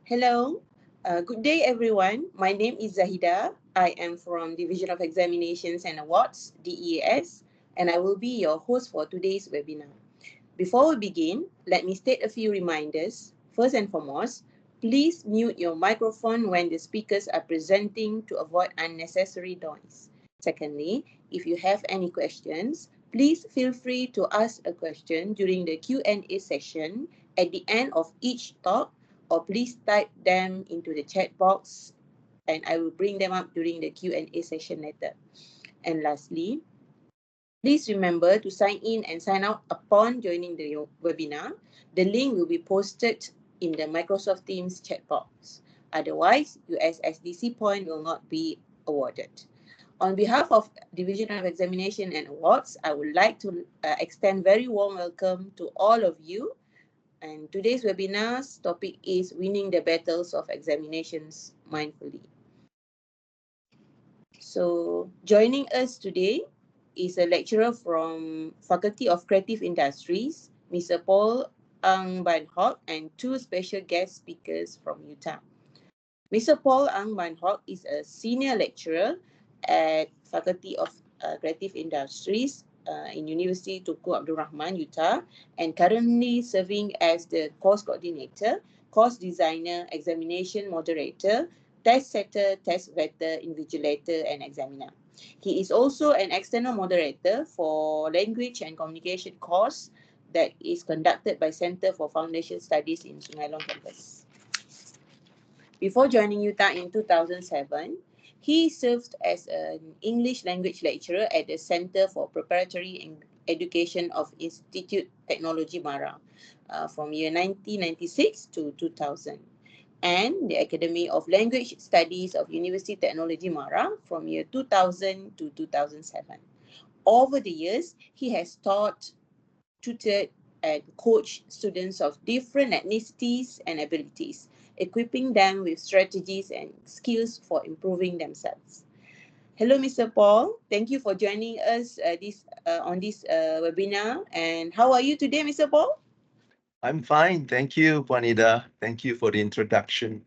Hello, good day everyone. My name is Zahida. I am from Division of Examinations and Awards, DEAS, and I will be your host for today's webinar. Before we begin, let me state a few reminders. First and foremost, please mute your microphone when the speakers are presenting to avoid unnecessary noise. Secondly, if you have any questions, please feel free to ask a question during the Q&A session at the end of each talk, or please type them into the chat box and I will bring them up during the Q&A session later. And lastly, please remember to sign in and sign out upon joining the webinar. The link will be posted in the Microsoft Teams chat box. Otherwise, USSDC point will not be awarded. On behalf of Division of Examination and Awards, I would like to extend very warm welcome to all of you. And today's webinar's topic is Winning the Battles of Examinations Mindfully. So joining us today is a lecturer from Faculty of Creative Industries, Mr. Paul Ang Ban Hock, and two special guest speakers from Utah. Mr. Paul Ang Ban Hock is a senior lecturer at Faculty of Creative Industries in University Tunku Abdul Rahman, Utah, and currently serving as the course coordinator, course designer, examination moderator, test setter, test vetter, invigilator, and examiner. He is also an external moderator for language and communication course that is conducted by Center for Foundation Studies in Sungai Long campus. Before joining Utah in 2007, he served as an English language lecturer at the Center for Preparatory Education of Institute Technology Mara from year 1996 to 2000, and the Academy of Language Studies of University Technology Mara from year 2000 to 2007. Over the years, he has taught, tutored, and coached students of different ethnicities and abilities, equipping them with strategies and skills for improving themselves. Hello, Mr. Paul. Thank you for joining us on this webinar. And how are you today, Mr. Paul? I'm fine. Thank you, Juanita. Thank you for the introduction.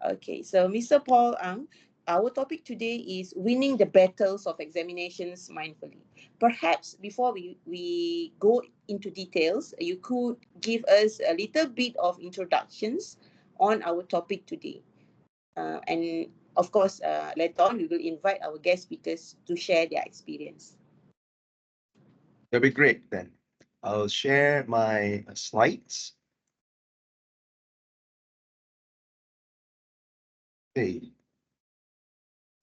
Okay, so Mr. Paul Ang, our topic today is winning the battles of examinations mindfully. Perhaps before we go into details, you could give us a little bit of introductions on our topic today. And of course, later on, we will invite our guest speakers to share their experience. That'll be great then. I'll share my slides. Okay.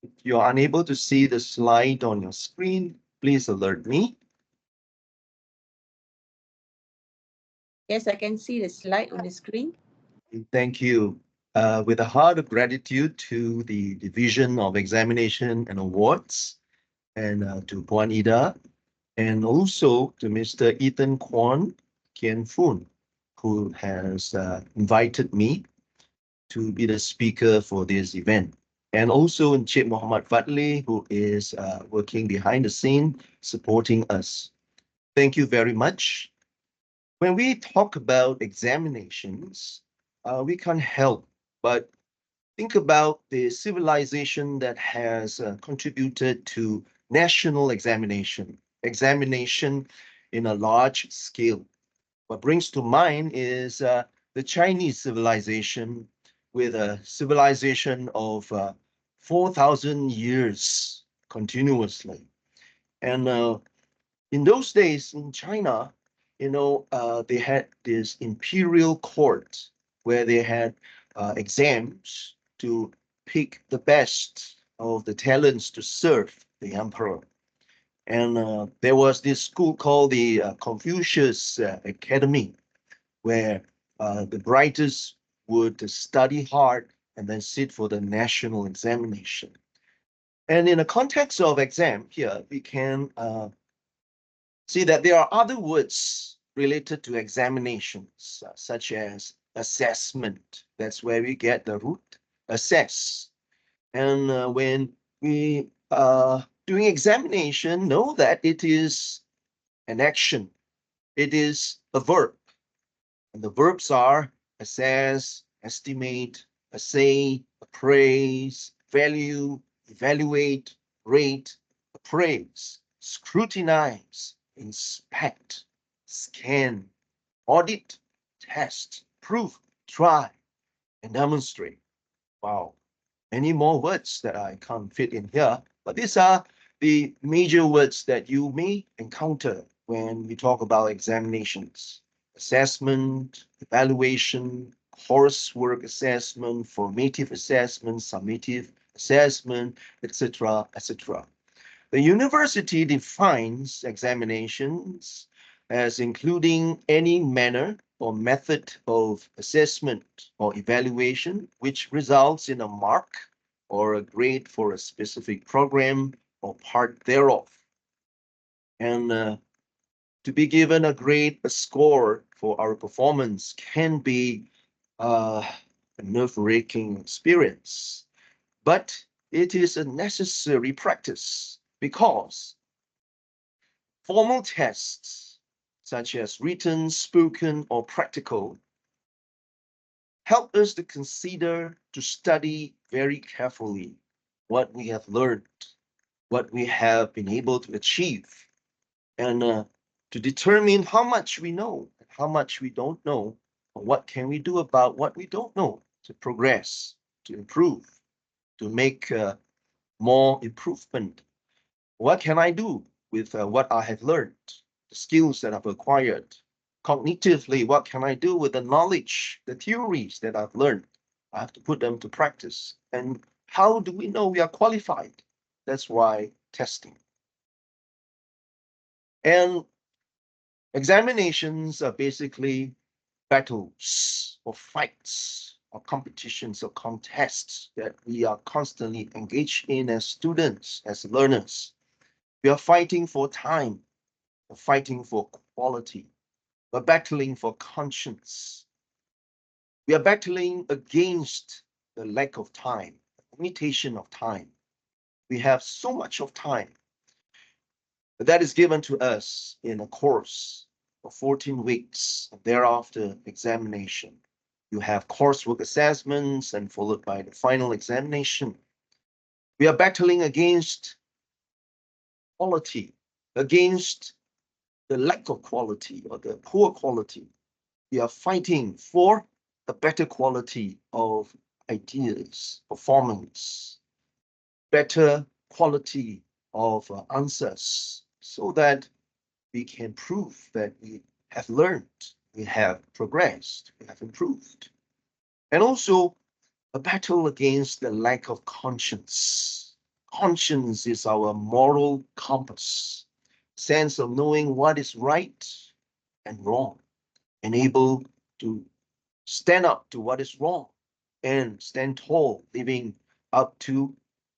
If you're unable to see the slide on your screen, please alert me. Yes, I can see the slide on the screen. Thank you. With a heart of gratitude to the Division of Examination and Awards and to Juanita, and also to Mr. Ethan Kwan Kian Foon, who has invited me to be the speaker for this event. And also Encik Muhammad Fadli, who is working behind the scene, supporting us. Thank you very much. When we talk about examinations, we can't help but think about the civilization that has contributed to national examination in a large scale. What brings to mind is the Chinese civilization, with a civilization of 4,000 years continuously. And in those days in China, they had this imperial court where they had exams to pick the best of the talents to serve the emperor. And there was this school called the Confucius Academy, where the brightest would study hard and then sit for the national examination. And in the context of exam here, we can see that there are other words related to examinations, such as assessment. That's where we get the root, assess. And when we doing examination, know that it is an action. It is a verb. And the verbs are assess, estimate, assay, appraise, value, evaluate, rate, appraise, scrutinize, inspect, scan, audit, test, prove, try, and demonstrate. Wow, many more words that I can't fit in here, but these are the major words that you may encounter when we talk about examinations: assessment, evaluation, coursework assessment, formative assessment, summative assessment, etc., etc. The university defines examinations as including any manner or method of assessment or evaluation which results in a mark or a grade for a specific program or part thereof. And to be given a grade, a score for our performance can be a nerve-wracking experience, but it is a necessary practice because formal tests, such as written, spoken, or practical, help us to consider, to study very carefully what we have learned, what we have been able to achieve, and to determine how much we know and how much we don't know, or what can we do about what we don't know to progress, to improve, to make more improvement. What can I do with what I have learned, the skills that I've acquired? Cognitively, what can I do with the knowledge, the theories that I've learned? I have to put them to practice. And how do we know we are qualified? That's why testing. And examinations are basically battles or fights or competitions or contests that we are constantly engaged in as students, as learners. We are fighting for time, we're fighting for quality, we're battling for conscience. We are battling against the lack of time, limitation of time. We have so much of time that is given to us in a course of 14 weeks, and thereafter examination. You have coursework assessments and followed by the final examination. We are battling against quality, against the lack of quality or the poor quality. We are fighting for a better quality of ideas, performance, better quality of answers, so that we can prove that we have learned, we have progressed, we have improved. And also a battle against the lack of conscience. Conscience is our moral compass, sense of knowing what is right and wrong, and able to stand up to what is wrong and stand tall, living up to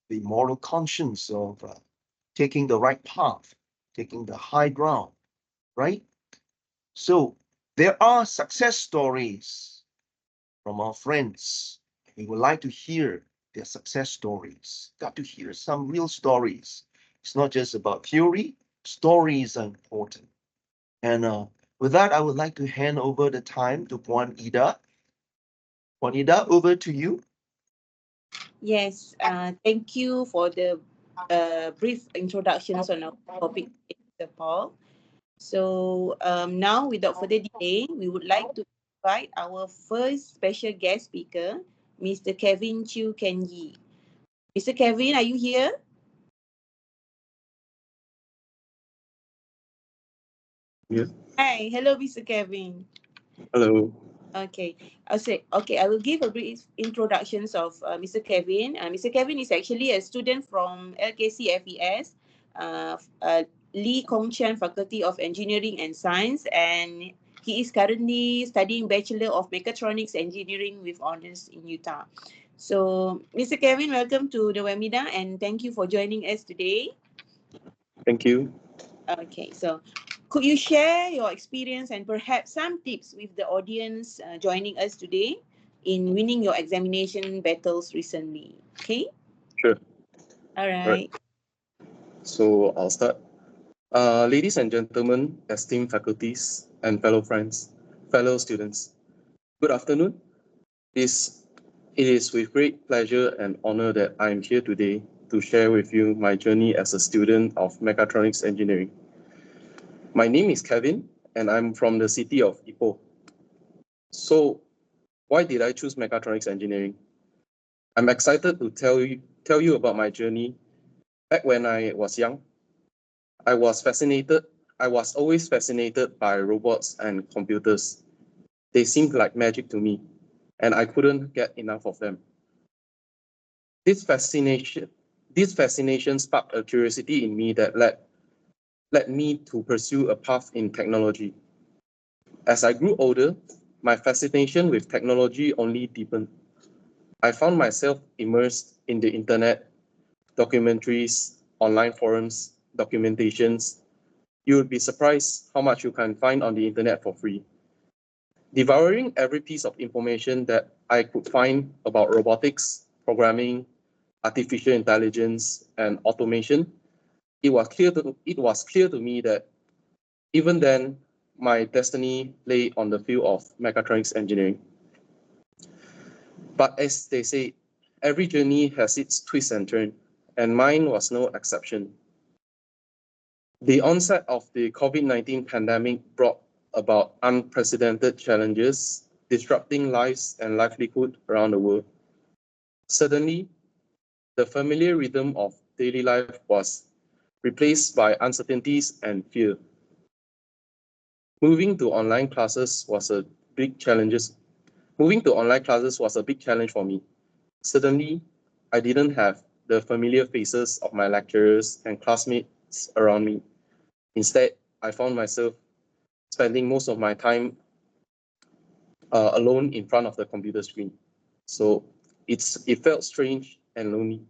the moral conscience of taking the right path, taking the high ground, right? So there are success stories from our friends. We would like to hear their success stories, got to hear some real stories. It's not just about theory, stories are important. And with that, I would like to hand over the time to Puan Ida. Puan Ida, over to you. Yes, thank you for the brief introductions on our topic, Mr. Paul. So now, without further delay, we would like to invite our first special guest speaker, Mr. Kevin Chew Kenyi. Mr. Kevin, are you here? Yes. Hi, hello, Mr. Kevin. Hello. Okay, I'll say, okay, I will give a brief introductions of Mr. Kevin. Mr. Kevin is actually a student from LKC FES, Lee Kong Chian Faculty of Engineering and Science, and he is currently studying Bachelor of Mechatronics Engineering with honors in Utah. So, Mr. Kevin, welcome to the webinar and thank you for joining us today. Thank you. Okay, so could you share your experience and perhaps some tips with the audience joining us today in winning your examination battles recently? Okay, Sure. all All right. right. So I'll start. Ladies and gentlemen, esteemed faculties and fellow friends, fellow students, good afternoon. It is with great pleasure and honor that I am here today to share with you my journey as a student of mechatronics engineering. My name is Kevin, and I'm from the city of Ipoh. So, why did I choose mechatronics engineering? I'm excited to tell you about my journey. Back when I was young, I was always fascinated by robots and computers. They seemed like magic to me, and I couldn't get enough of them. This fascination, this fascination sparked a curiosity in me that led me to pursue a path in technology. As I grew older, my fascination with technology only deepened. I found myself immersed in the internet, documentaries, online forums, documentations. You would be surprised how much you can find on the internet for free. Devouring every piece of information that I could find about robotics, programming, artificial intelligence, and automation, it was clear to me that even then, my destiny lay on the field of mechatronics engineering. But as they say, every journey has its twist and turn, and mine was no exception. The onset of the COVID-19 pandemic brought about unprecedented challenges, disrupting lives and livelihood around the world. Suddenly, the familiar rhythm of daily life was replaced by uncertainties and fear. Moving to online classes was a big challenges. Moving to online classes was a big challenge for me. Suddenly, I didn't have the familiar faces of my lecturers and classmates around me. Instead, I found myself spending most of my time alone in front of the computer screen. So it felt strange and lonely.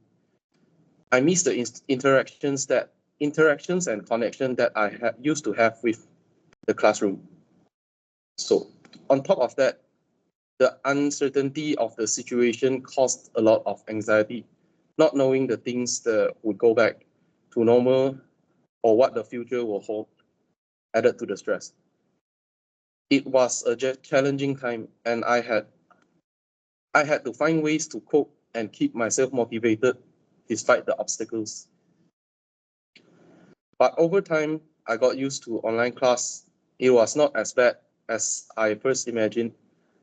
I missed the interactions and connection that I had used to have with the classroom. So on top of that, the uncertainty of the situation caused a lot of anxiety, not knowing the things that would go back to normal or what the future will hold, added to the stress. It was a challenging time, and I had to find ways to cope and keep myself motivated despite the obstacles. But over time, I got used to online class. It was not as bad as I first imagined.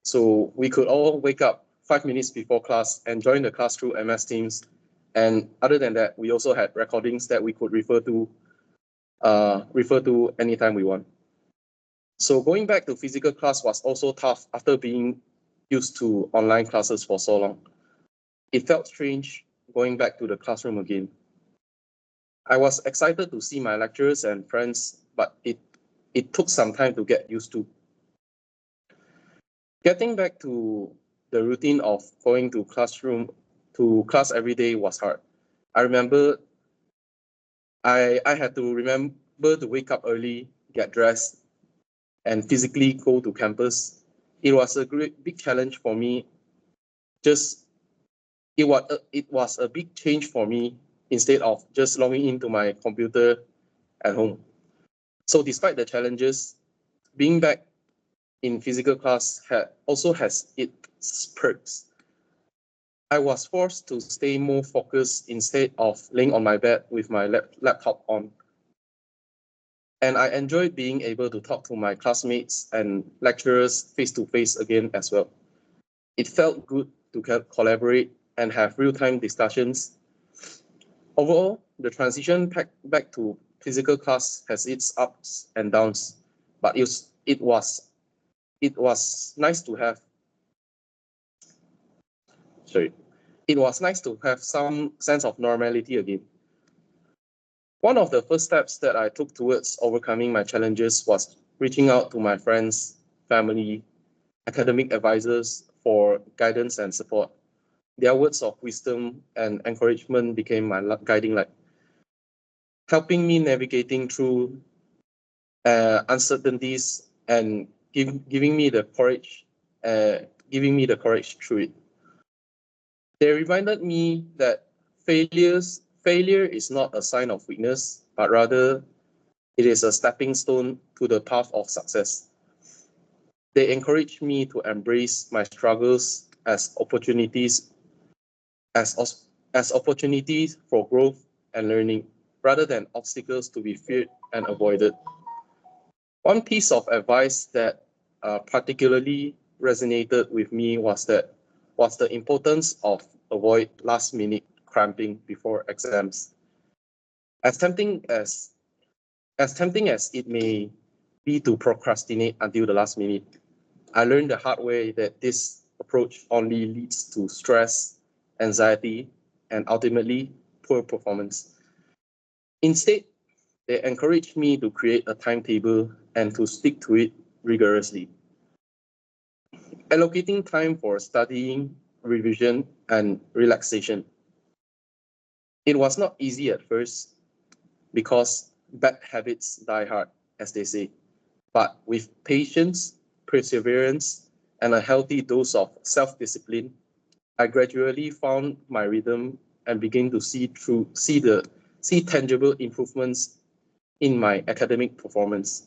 So we could all wake up 5 minutes before class and join the class through MS Teams. And other than that, we also had recordings that we could refer to anytime we want. So going back to physical class was also tough after being used to online classes for so long. It felt strange going back to the classroom again. I was excited to see my lecturers and friends, but it took some time to get used to. Getting back to the routine of going to class every day was hard. I remember I had to remember to wake up early, get dressed, and physically go to campus. It was a big challenge for me. Just it was a big change for me instead of just logging into my computer at home. So despite the challenges, being back in physical class has its perks. I was forced to stay more focused instead of laying on my bed with my laptop on. And I enjoyed being able to talk to my classmates and lecturers face to face again as well. It felt good to collaborate and have real-time discussions. Overall, the transition back to physical class has its ups and downs, but it was nice to have sorry it was nice to have some sense of normality again. One of the first steps that I took towards overcoming my challenges was reaching out to my friends, family, academic advisors for guidance and support. Their words of wisdom and encouragement became my guiding light, helping me navigating through uncertainties and giving me the courage through it. They reminded me that failure is not a sign of weakness, but rather it is a stepping stone to the path of success. They encouraged me to embrace my struggles as opportunities as opportunities for growth and learning, rather than obstacles to be feared and avoided. One piece of advice that particularly resonated with me was the importance of avoid last-minute cramping before exams. As tempting as it may be to procrastinate until the last minute, I learned the hard way that this approach only leads to stress, anxiety, and ultimately poor performance. Instead, they encouraged me to create a timetable and to stick to it rigorously. Allocating time for studying, revision, and relaxation. It was not easy at first because bad habits die hard, as they say. But with patience, perseverance, and a healthy dose of self-discipline, I gradually found my rhythm and began to see tangible improvements in my academic performance.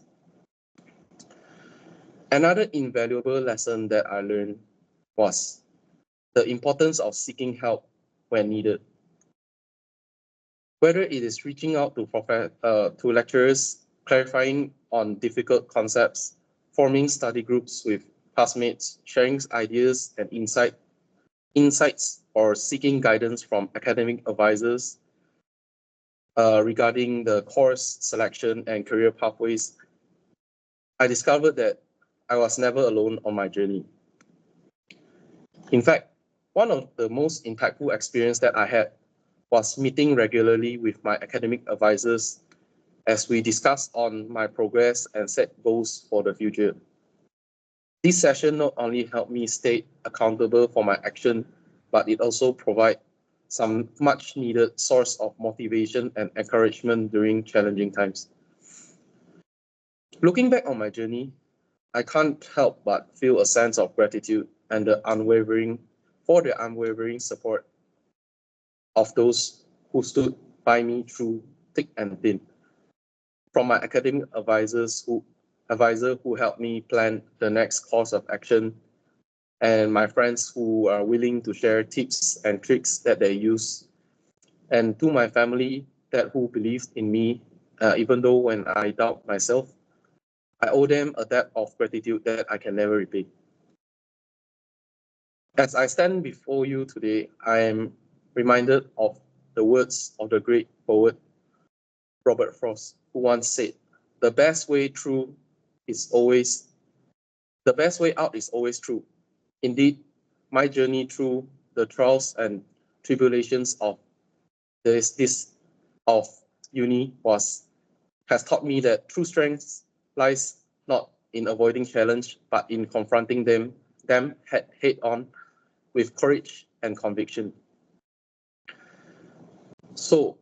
Another invaluable lesson that I learned was the importance of seeking help when needed. Whether it is reaching out to lecturers, clarifying on difficult concepts, forming study groups with classmates, sharing ideas and insights, or seeking guidance from academic advisors regarding the course selection and career pathways, I discovered that I was never alone on my journey. In fact, one of the most impactful experiences that I had was meeting regularly with my academic advisors as we discussed on my progress and set goals for the future. This session not only helped me stay accountable for my action, but it also provided some much needed source of motivation and encouragement during challenging times. Looking back on my journey, I can't help but feel a sense of gratitude and the unwavering support of those who stood by me through thick and thin. From my academic advisor who helped me plan the next course of action, and my friends who are willing to share tips and tricks that they use, and to my family who believed in me, even though when I doubt myself, I owe them a debt of gratitude that I can never repay. As I stand before you today, I am reminded of the words of the great poet Robert Frost, who once said, the best way out is always true. Indeed, my journey through the trials and tribulations of uni has taught me that true strength lies not in avoiding challenge, but in confronting them head on with courage and conviction. So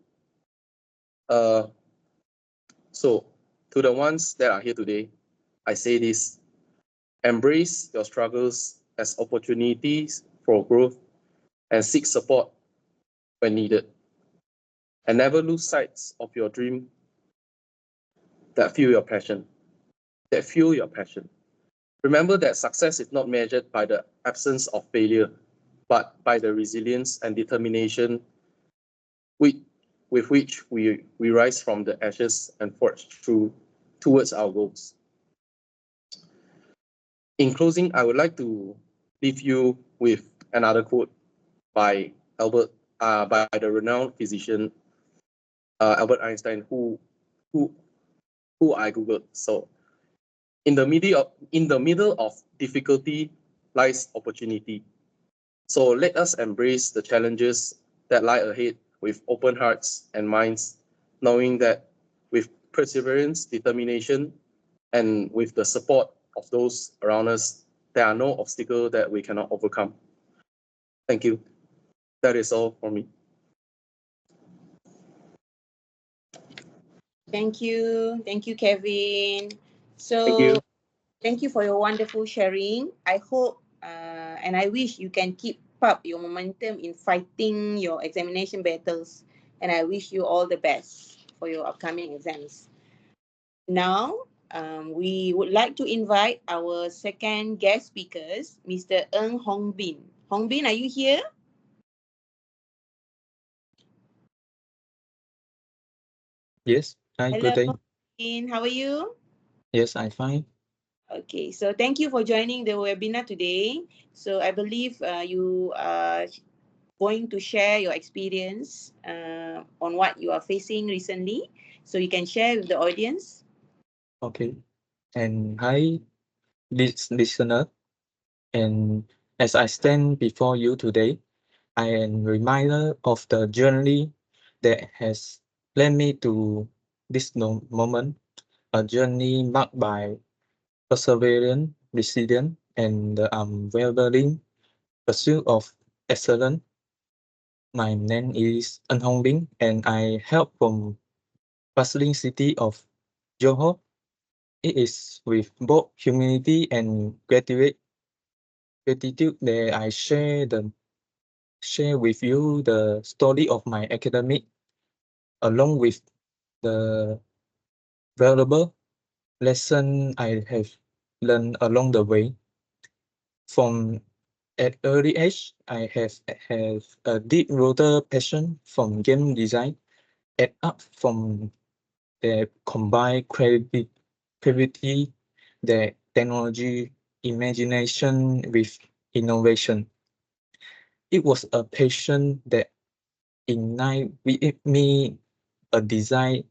to the ones that are here today, I say this: embrace your struggles as opportunities for growth and seek support when needed. And never lose sight of your dream that fuel your passion. Remember that success is not measured by the absence of failure, but by the resilience and determination with which we rise from the ashes and forge towards our goals. In closing, I would like to leave you with another quote by the renowned physician Albert Einstein, who I googled. So, in the middle of difficulty lies opportunity. So let us embrace the challenges that lie ahead with open hearts and minds, knowing that with perseverance, determination, and with the support of those around us, there are no obstacles that we cannot overcome. Thank you. That is all for me. Thank you, Kevin. So, Thank you. thank you for your wonderful sharing. I hope and I wish you can keep up your momentum in fighting your examination battles. And I wish you all the best for your upcoming exams. Now, we would like to invite our second guest speakers, Mr. Ng Hong Bin. Hongbin, are you here? Yes. Hi, Hello, good day. Hongbin. How are you? Yes, I'm fine. Okay, so thank you for joining the webinar today. So I believe you are going to share your experience on what you are facing recently. So you can share with the audience. Okay. And hi, listener. And as I stand before you today, I am reminder of the journey that has led me to this moment, a journey marked by perseverance, resilience, and the unwavering pursuit of excellence. My name is Ân Hong Binh, and I hail from bustling city of Johor. It is with both humility and gratitude that I share with you the story of my academic, along with the valuable lesson I have learned along the way. From at early age, I have a deep-rooted passion from game design, and up from the combined creativity, the technology, imagination with innovation. It was a passion that ignited within me a desire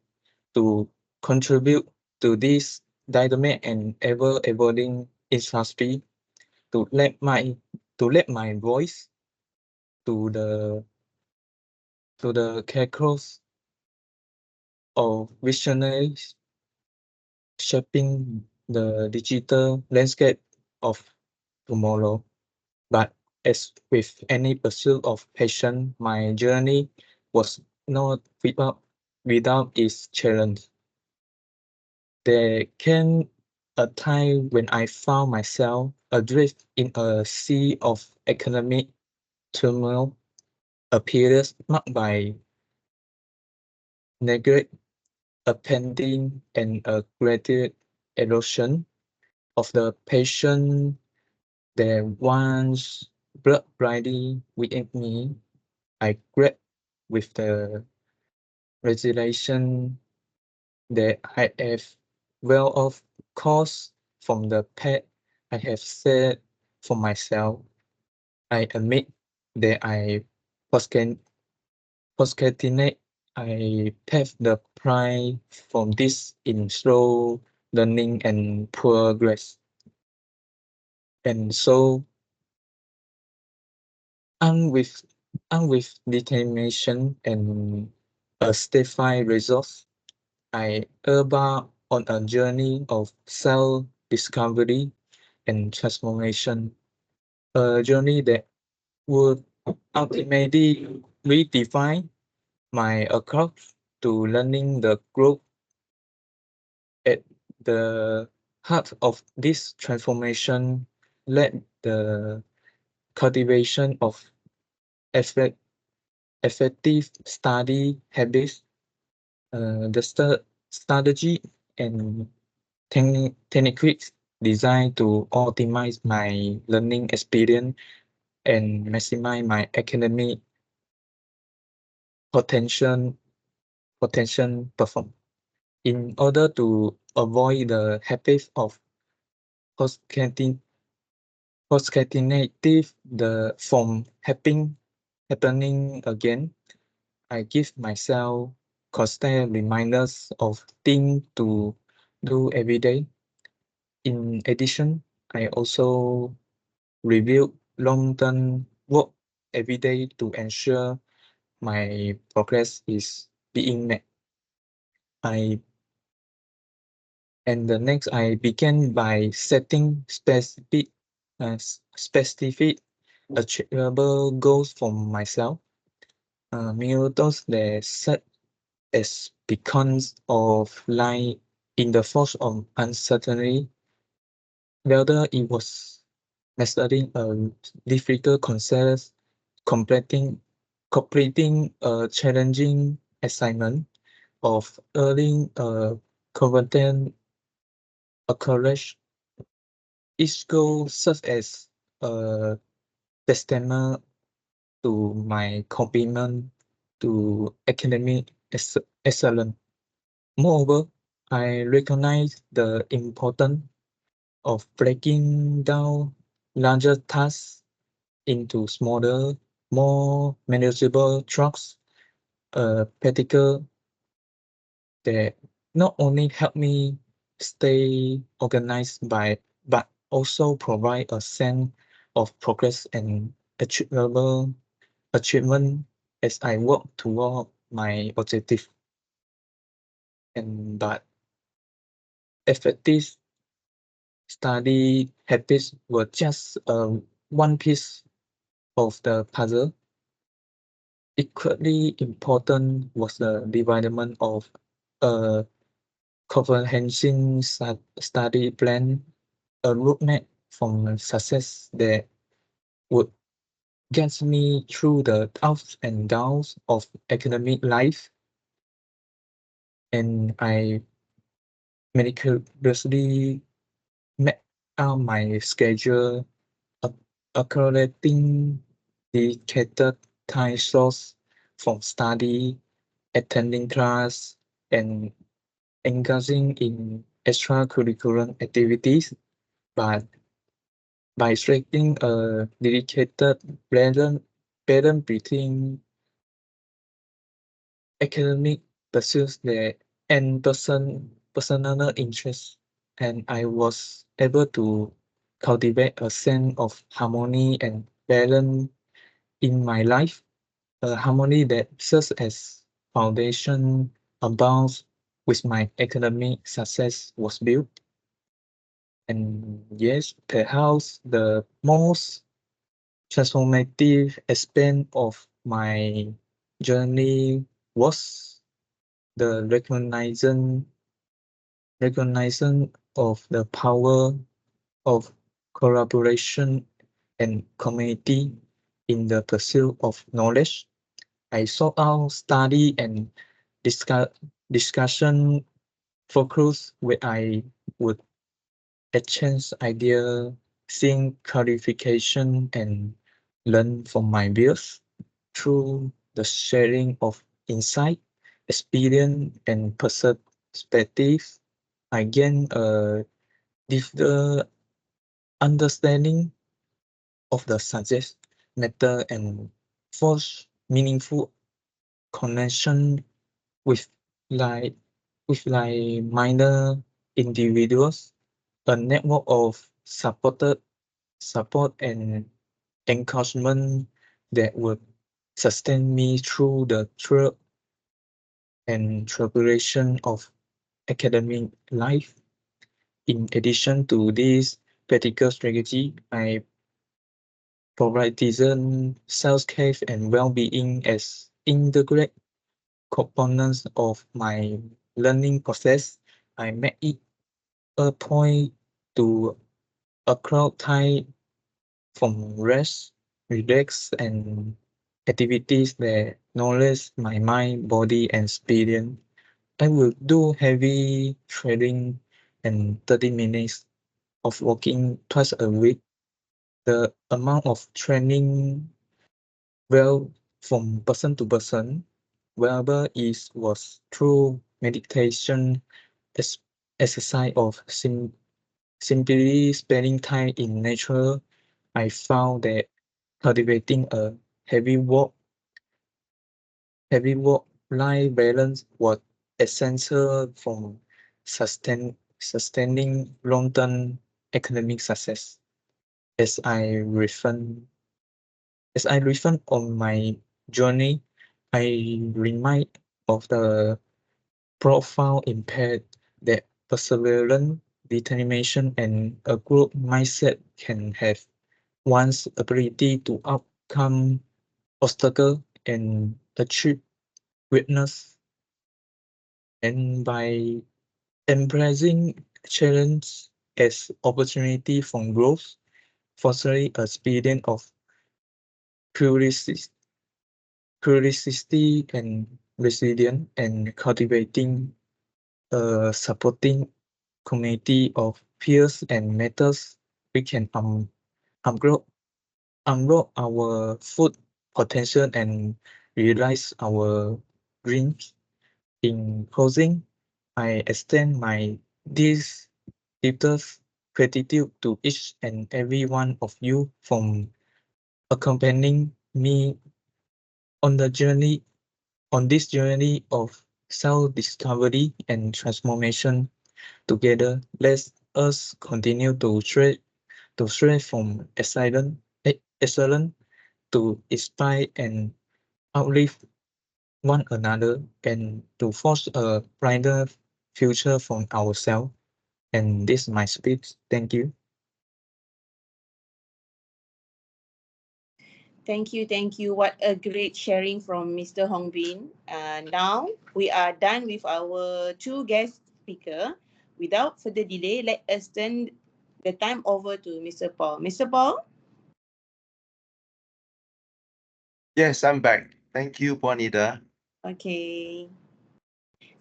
to contribute to this dynamic and ever-evolving industry, to let my voice to the careers of visionaries shaping the digital landscape of tomorrow. But as with any pursuit of passion, my journey was not without its challenge. There came a time when I found myself adrift in a sea of economic turmoil, a period marked by neglect, a pending, and a gradual erosion of the passion that once blood brightly within me. I grabbed with the resignation that I have well of course from the path I have set for myself. I admit that I procrastinate. I pave the pride from this in slow learning and progress. And so armed with determination and a steadfast resource, I embark on a journey of self-discovery and transformation, a journey that would ultimately redefine my approach to learning. The growth at the heart of this transformation led the cultivation of effect, effective study habits, the strategy and techniques designed to optimize my learning experience and maximize my academic potential perform. In order to avoid the habit of procrastinating the from happening again, I give myself constant reminders of things to do every day. In addition, I also review long-term work every day to ensure my progress is being met. I and the next I began by setting specific achievable goals for myself. Those that set as beacons of light in the force of uncertainty, whether it was mastering a difficult concept, completing a challenging assignment, of earning a competent accolade. Each goal such as a testament to my commitment to academic excellence. Moreover, I recognize the importance of breaking down larger tasks into smaller, more manageable chunks, particular that not only help me stay organized but also provide a sense of progress and achievable achievement as I work toward my objective. But effective study habits were just one piece of the puzzle. Equally important was the development of a comprehensive study plan, a roadmap for success that would get me through the ups and downs of academic life. And I meticulously mapped out my schedule, accumulating dedicated time slots for study, attending class, and engaging in extracurricular activities. But by striking a dedicated balance between academic pursuits and personal interests, and I was able to cultivate a sense of harmony and balance in my life, a harmony that serves as foundation upon which my academic success was built. And yes, perhaps the most transformative aspect of my journey was the recognition of the power of collaboration and community in the pursuit of knowledge. I sought out study and discuss, discussion focus where I would exchange ideas, seek clarification, and learn from my peers through the sharing of insight, experience, and perspectives. I gain a deeper understanding of the subject matter and forge meaningful connection with like minor individuals, a network of support and encouragement that would sustain me through the thrill and tribulation of academic life. In addition to this practical strategy, I prioritize self-care and well-being as integrate components of my learning process. I make it a point to accrue time from rest, relax, and activities that nourish my mind, body, and spirit. I will do heavy training and 30 minutes of walking twice a week. The amount of training well from person to person, wherever it was through meditation, ex- exercise, of simply spending time in nature. I found that cultivating a heavy work work-life balance was essential for sustaining long-term academic success. As I reflect on my journey, I remind of the profound impact that perseverance, determination, and a growth mindset can have. One's ability to overcome obstacles and achieve greatness, and by embracing challenge as opportunity for growth, fostering a spirit of curiosity, and resilience, and cultivating a supporting community of peers and mentors, we can upgrade unlock our full potential and realize our dreams. In closing, I extend my deepest gratitude to each and every one of you from accompanying me on the journey on this journey of self-discovery and transformation. Together, let us continue to stray from excellence to inspire and uplift one another and to forge a brighter future for ourselves. And this is my speech. Thank you. Thank you, thank you. What a great sharing from Mr. Hong Bin. Now we are done with our two guest speaker. Without further delay, let us turn the time over to Mr. Paul. Mr. Paul? Yes, I'm back. Thank you, Juanita. Okay.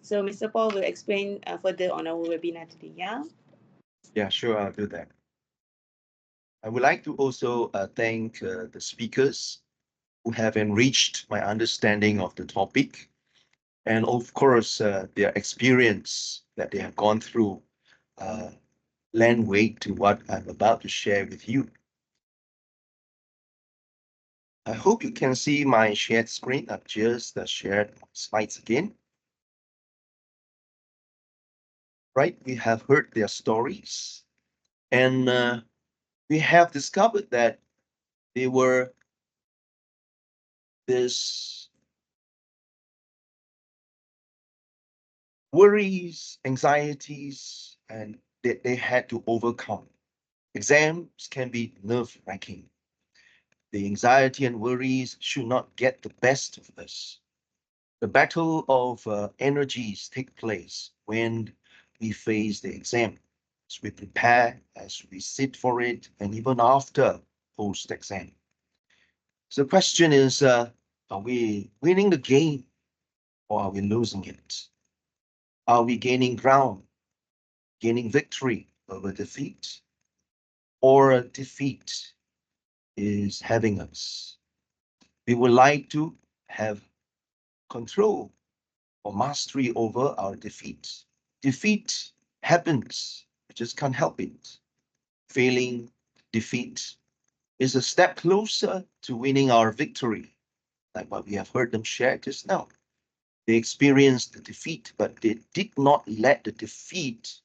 So Mr. Paul will explain further on our webinar today, yeah? Yeah, sure, I'll do that. I would like to also thank the speakers who have enriched my understanding of the topic, and of course, their experience that they have gone through lend weight to what I'm about to share with you. I hope you can see my shared screen. I've just shared my slides again. Right, we have heard their stories, and we have discovered that they were this worries, anxieties, and that they had to overcome. Exams can be nerve-wracking. The anxiety and worries should not get the best of us. The battle of energies take place when we face the exam, as we prepare, as we sit for it, and even after post-exam. So the question is, are we winning the game or are we losing it? Are we gaining ground, gaining victory over defeat? Or defeat is having us? We would like to have control or mastery over our defeat. Defeat happens, we just can't help it. Failing, defeat is a step closer to winning our victory, like what we have heard them share just now. They experienced the defeat, but they did not let the defeat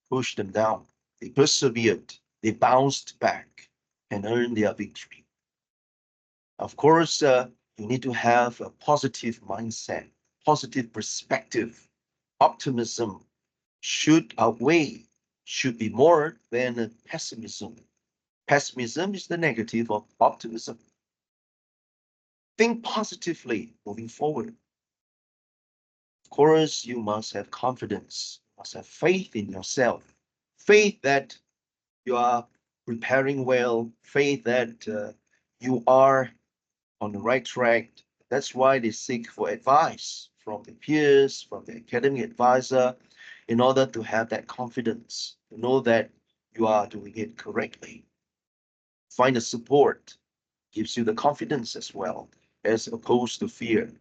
push them down. They persevered, they bounced back and earned their victory. Of course, you need to have a positive mindset, positive perspective. Optimism should outweigh, should be more than pessimism. Pessimism is the negative of optimism. Think positively moving forward. Of course, you must have confidence, you must have faith in yourself, faith that you are preparing well, faith that you are on the right track. That's why they seek for advice from their peers, from the academic advisor, in order to have that confidence, to know that you are doing it correctly. Find the support, gives you the confidence as well, as opposed to fear.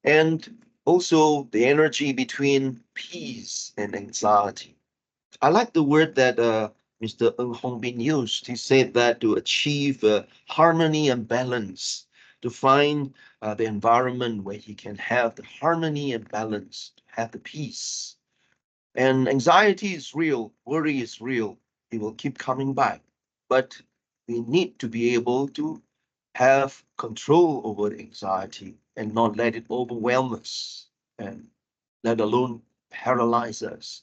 And also the energy between peace and anxiety. I like the word that Mr. Ng Hong Bin used. He said that to achieve harmony and balance, to find the environment where he can have the harmony and balance, to have the peace. And anxiety is real, worry is real. It will keep coming back. But we need to be able to have control over the anxiety and not let it overwhelm us and let alone paralyze us.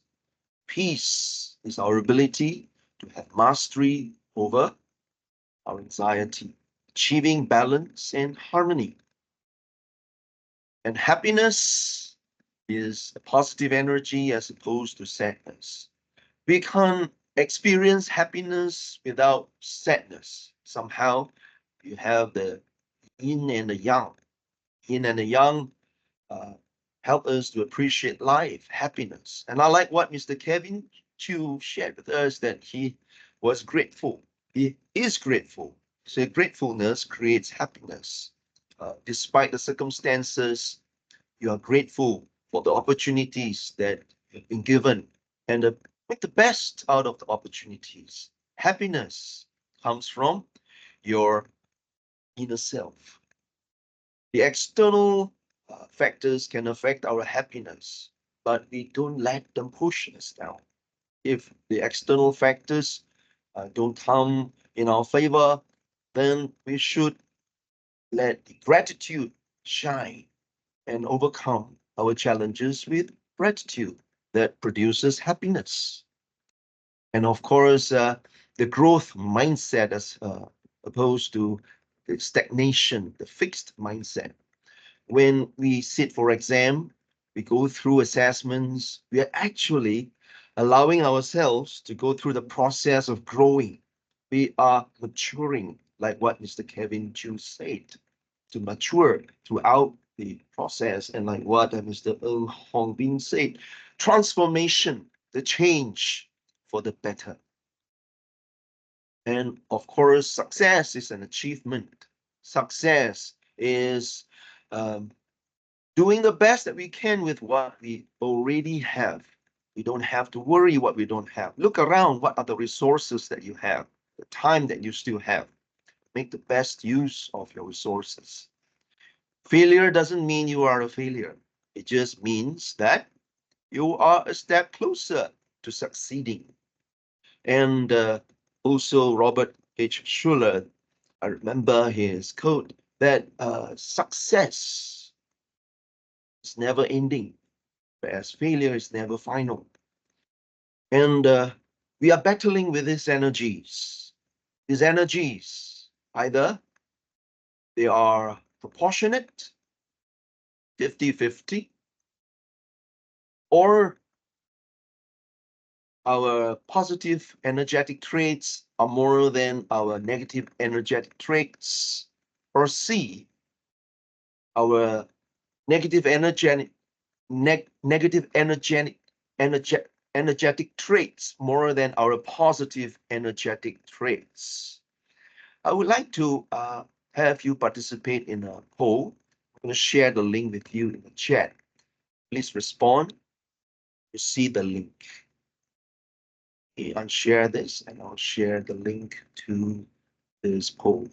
Peace is our ability to have mastery over our anxiety, achieving balance and harmony. And happiness is a positive energy as opposed to sadness. We can't experience happiness without sadness. Somehow you have the yin and the yang. Yin and the yang help us to appreciate life, happiness. And I like what Mr. Kevin Chu shared with us, that he was grateful. He is grateful So gratefulness creates happiness. Despite the circumstances, you are grateful for the opportunities that you've been given and make the best out of the opportunities. Happiness comes from your inner self. The external factors can affect our happiness, but we don't let them push us down. If the external factors don't come in our favor, then we should let the gratitude shine and overcome our challenges with gratitude that produces happiness. And of course, the growth mindset as opposed to the stagnation, the fixed mindset. When we sit for exam, we go through assessments, we are actually allowing ourselves to go through the process of growing. We are maturing, like what Mr. Kevin Chu said, to mature throughout the process, and like what Mr. Ng Hong Bin said, transformation, the change for the better. And of course, success is an achievement. Success is doing the best that we can with what we already have. We don't have to worry what we don't have. Look around, what are the resources that you have, the time that you still have. Make the best use of your resources. Failure doesn't mean you are a failure. It just means that you are a step closer to succeeding. And also Robert H. Schuller, I remember his quote that success is never ending, whereas failure is never final. And we are battling with these energies. These energies, either they are proportionate, 50-50, or our positive energetic traits are more than our negative energetic traits, or C, our negative energetic energetic traits more than our positive energetic traits. I would like to have you participate in a poll. I'm going to share the link with you in the chat. Please respond. You see the link. Okay, I'll share this and I'll share the link to this poll.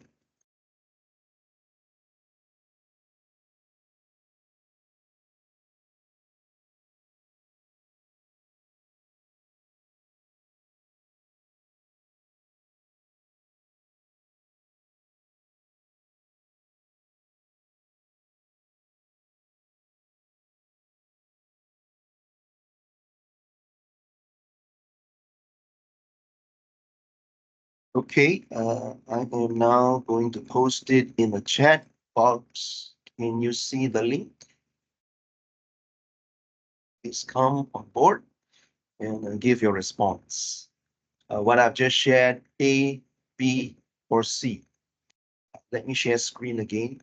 Okay, I am now going to post it in the chat box. Can you see the link? Please come on board and give your response. What I've just shared, A, B, or C. Let me share screen again.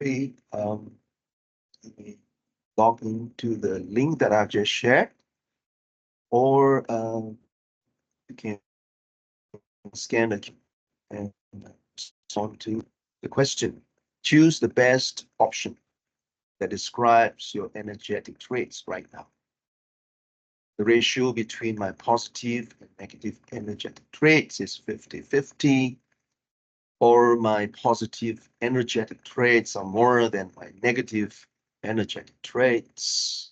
Okay, log into the link that I've just shared, or you can scan the and respond to the question. Choose the best option that describes your energetic traits right now. The ratio between my positive and negative energetic traits is 50-50, or my positive energetic traits are more than my negative energetic traits,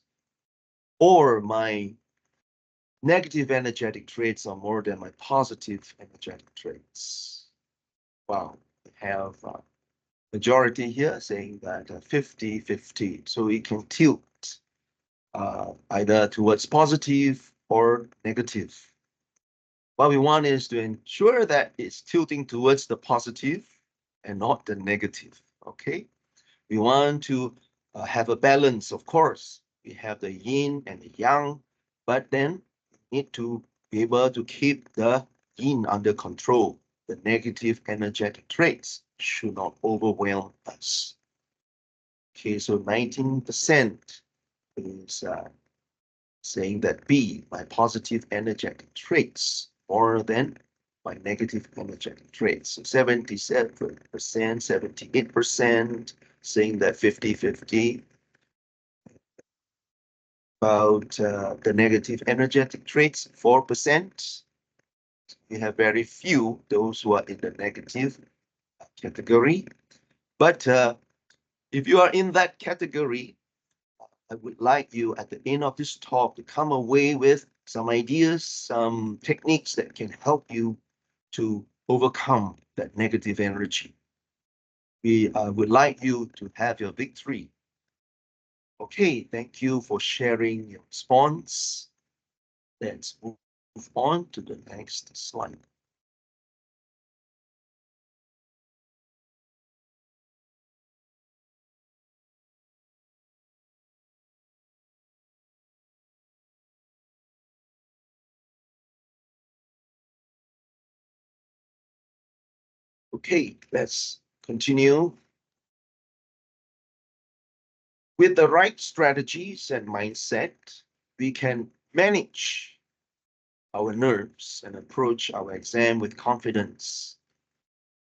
or my negative energetic traits are more than my positive energetic traits. Wow, we have a majority here saying that 50-50, so we can tilt either towards positive or negative. What we want is to ensure that it's tilting towards the positive and not the negative, okay? We want to have a balance, of course. We have the yin and the yang, but then we need to be able to keep the yin under control, the negative energetic traits should not overwhelm us. Okay, so 19% is saying that B, my positive energetic traits, more than my negative energetic traits. So 77%, 78% saying that 50-50. About the negative energetic traits, 4%. We have very few, those who are in the negative category. But if you are in that category, I would like you at the end of this talk to come away with some ideas, some techniques that can help you to overcome that negative energy. We would like you to have your victory. Okay, thank you for sharing your response. Let's move on to the next slide. Okay, let's continue. With the right strategies and mindset, we can manage our nerves and approach our exam with confidence.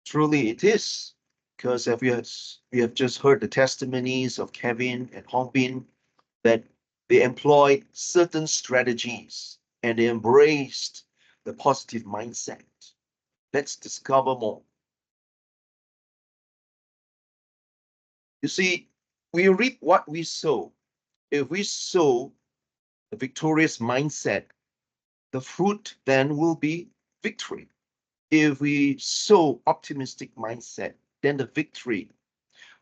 Truly it is, because we have just heard the testimonies of Kevin and Hongbin that they employed certain strategies and they embraced the positive mindset. Let's discover more. You see, we reap what we sow. If we sow a victorious mindset, the fruit then will be victory. If we sow optimistic mindset, then the victory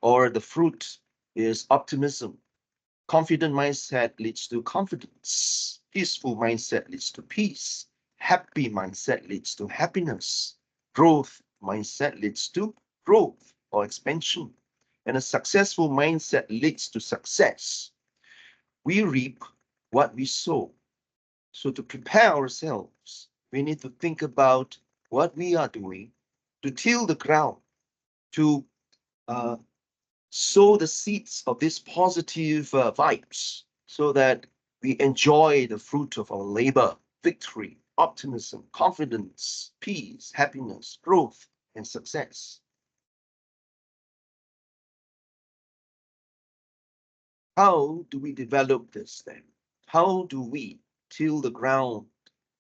or the fruit is optimism. Confident mindset leads to confidence. Peaceful mindset leads to peace. Happy mindset leads to happiness. Growth mindset leads to growth or expansion. And a successful mindset leads to success. We reap what we sow. So to prepare ourselves, we need to think about what we are doing to till the ground, to sow the seeds of these positive vibes so that we enjoy the fruit of our labor, victory, optimism, confidence, peace, happiness, growth, and success. How do we develop this then? How do we till the ground?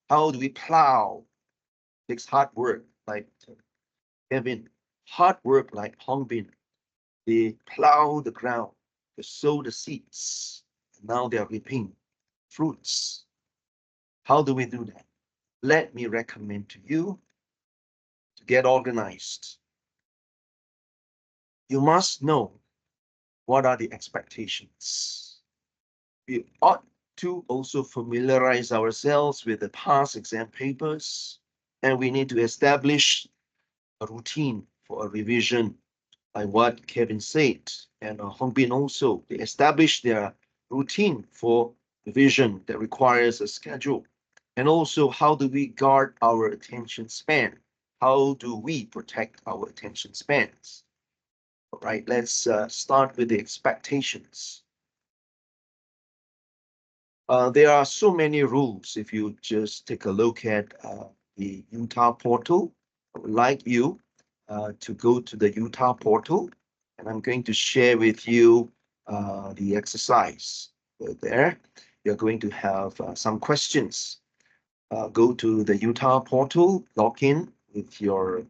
How do we plow? It takes hard work like Kevin, hard work like Hongbin. They plow the ground, they sow the seeds, and now they are reaping fruits. How do we do that? Let me recommend to you to get organized. You must know what are the expectations. We ought to also familiarize ourselves with the past exam papers, and we need to establish a routine for a revision, like what Kevin said, and Hongbin also. They establish their routine for revision that requires a schedule. And also, how do we guard our attention span? How do we protect our attention spans? All right, let's start with the expectations. There are so many rules. If you just take a look at the Utah portal, I would like you to go to the Utah portal, and I'm going to share with you the exercise. There, you're going to have some questions. Go to the Utah portal, log in with your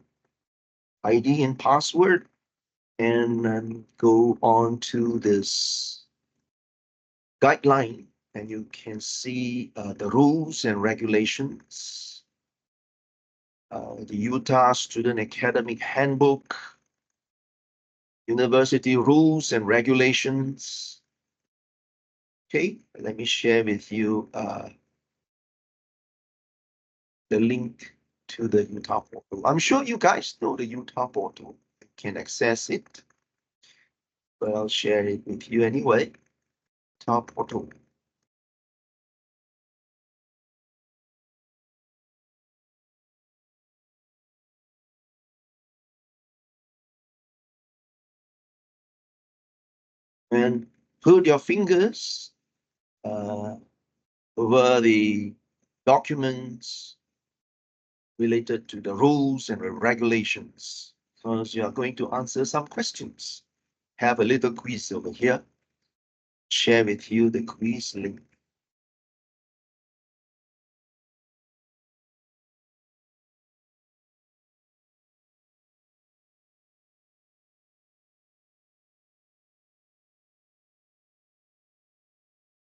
ID and password, and go on to this guideline, and you can see the rules and regulations. The Utah Student Academic Handbook, University Rules and Regulations. Okay, let me share with you the link to the Utah portal. I'm sure you guys know the Utah portal. You can access it, but I'll share it with you anyway. Utah portal. And put your fingers over the documents related to the rules and regulations, because you are going to answer some questions. Have a little quiz over here. Share with you the quiz link.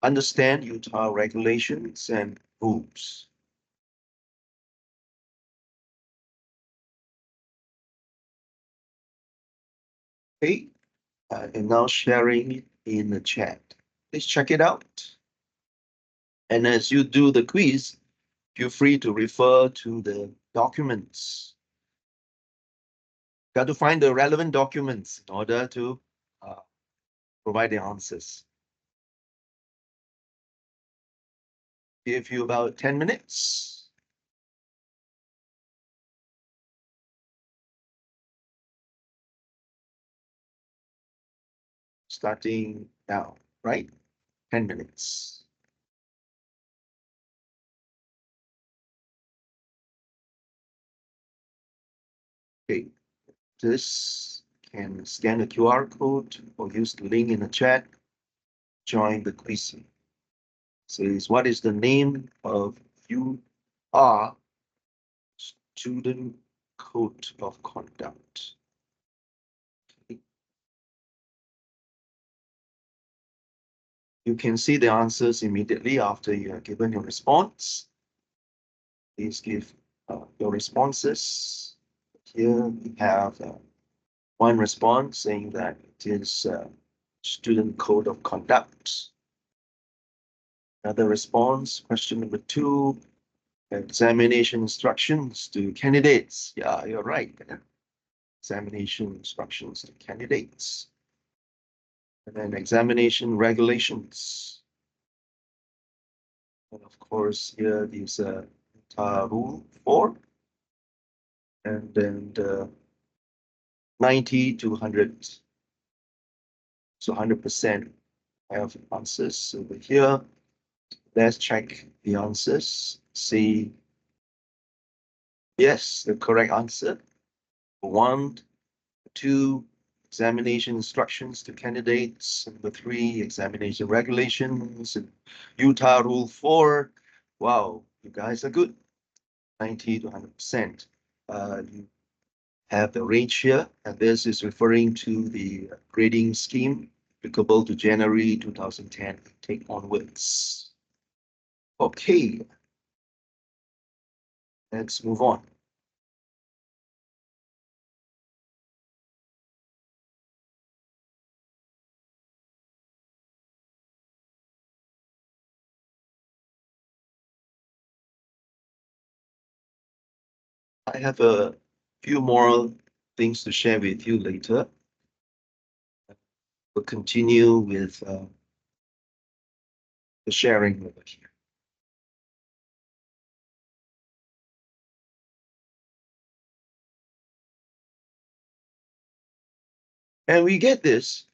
Understand Utah regulations and rules. Okay, and now sharing it in the chat. Please check it out. And as you do the quiz, feel free to refer to the documents. Got to find the relevant documents in order to provide the answers. Give you about 10 minutes. Starting now, right? 10 minutes. Okay, this can scan the QR code or use the link in the chat. Join the quiz. Says, what is the name of UR student code of conduct? Okay. You can see the answers immediately after you have given your response. Please give your responses. Here we have one response saying that it is student code of conduct. Another response, question number 2, examination instructions to candidates. Yeah, you're right. Examination instructions to candidates. And then examination regulations. And of course, here is rule 4. And then the 90 to 100. So 100% have answers over here. Let's check the answers. See, yes, the correct answer. 1, 2, examination instructions to candidates. Number 3, examination regulations. And Utah Rule 4. Wow, you guys are good. 90 to 100%. You have the range here, and this is referring to the grading scheme applicable to January 2010 take onwards. Okay, let's move on. I have a few more things to share with you later. We'll continue with the sharing over here. And we get this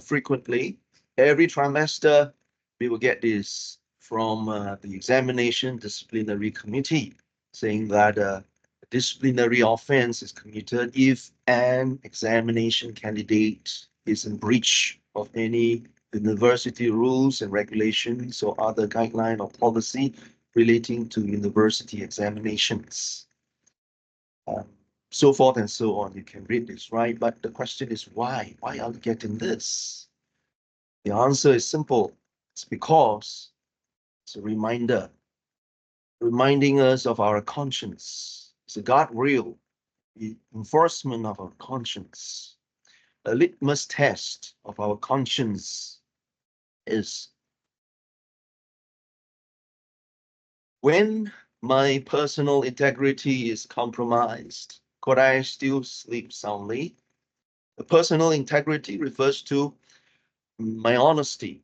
frequently. Every trimester, we will get this from the examination disciplinary committee saying that a disciplinary offense is committed if an examination candidate is in breach of any university rules and regulations or other guideline or policy relating to university examinations. So forth and so on. You can read this, right? But the question is why? Why are we getting this? The answer is simple. It's because it's a reminder, reminding us of our conscience. It's a guardrail, the enforcement of our conscience. A litmus test of our conscience is when my personal integrity is compromised, could I still sleep soundly? The personal integrity refers to my honesty.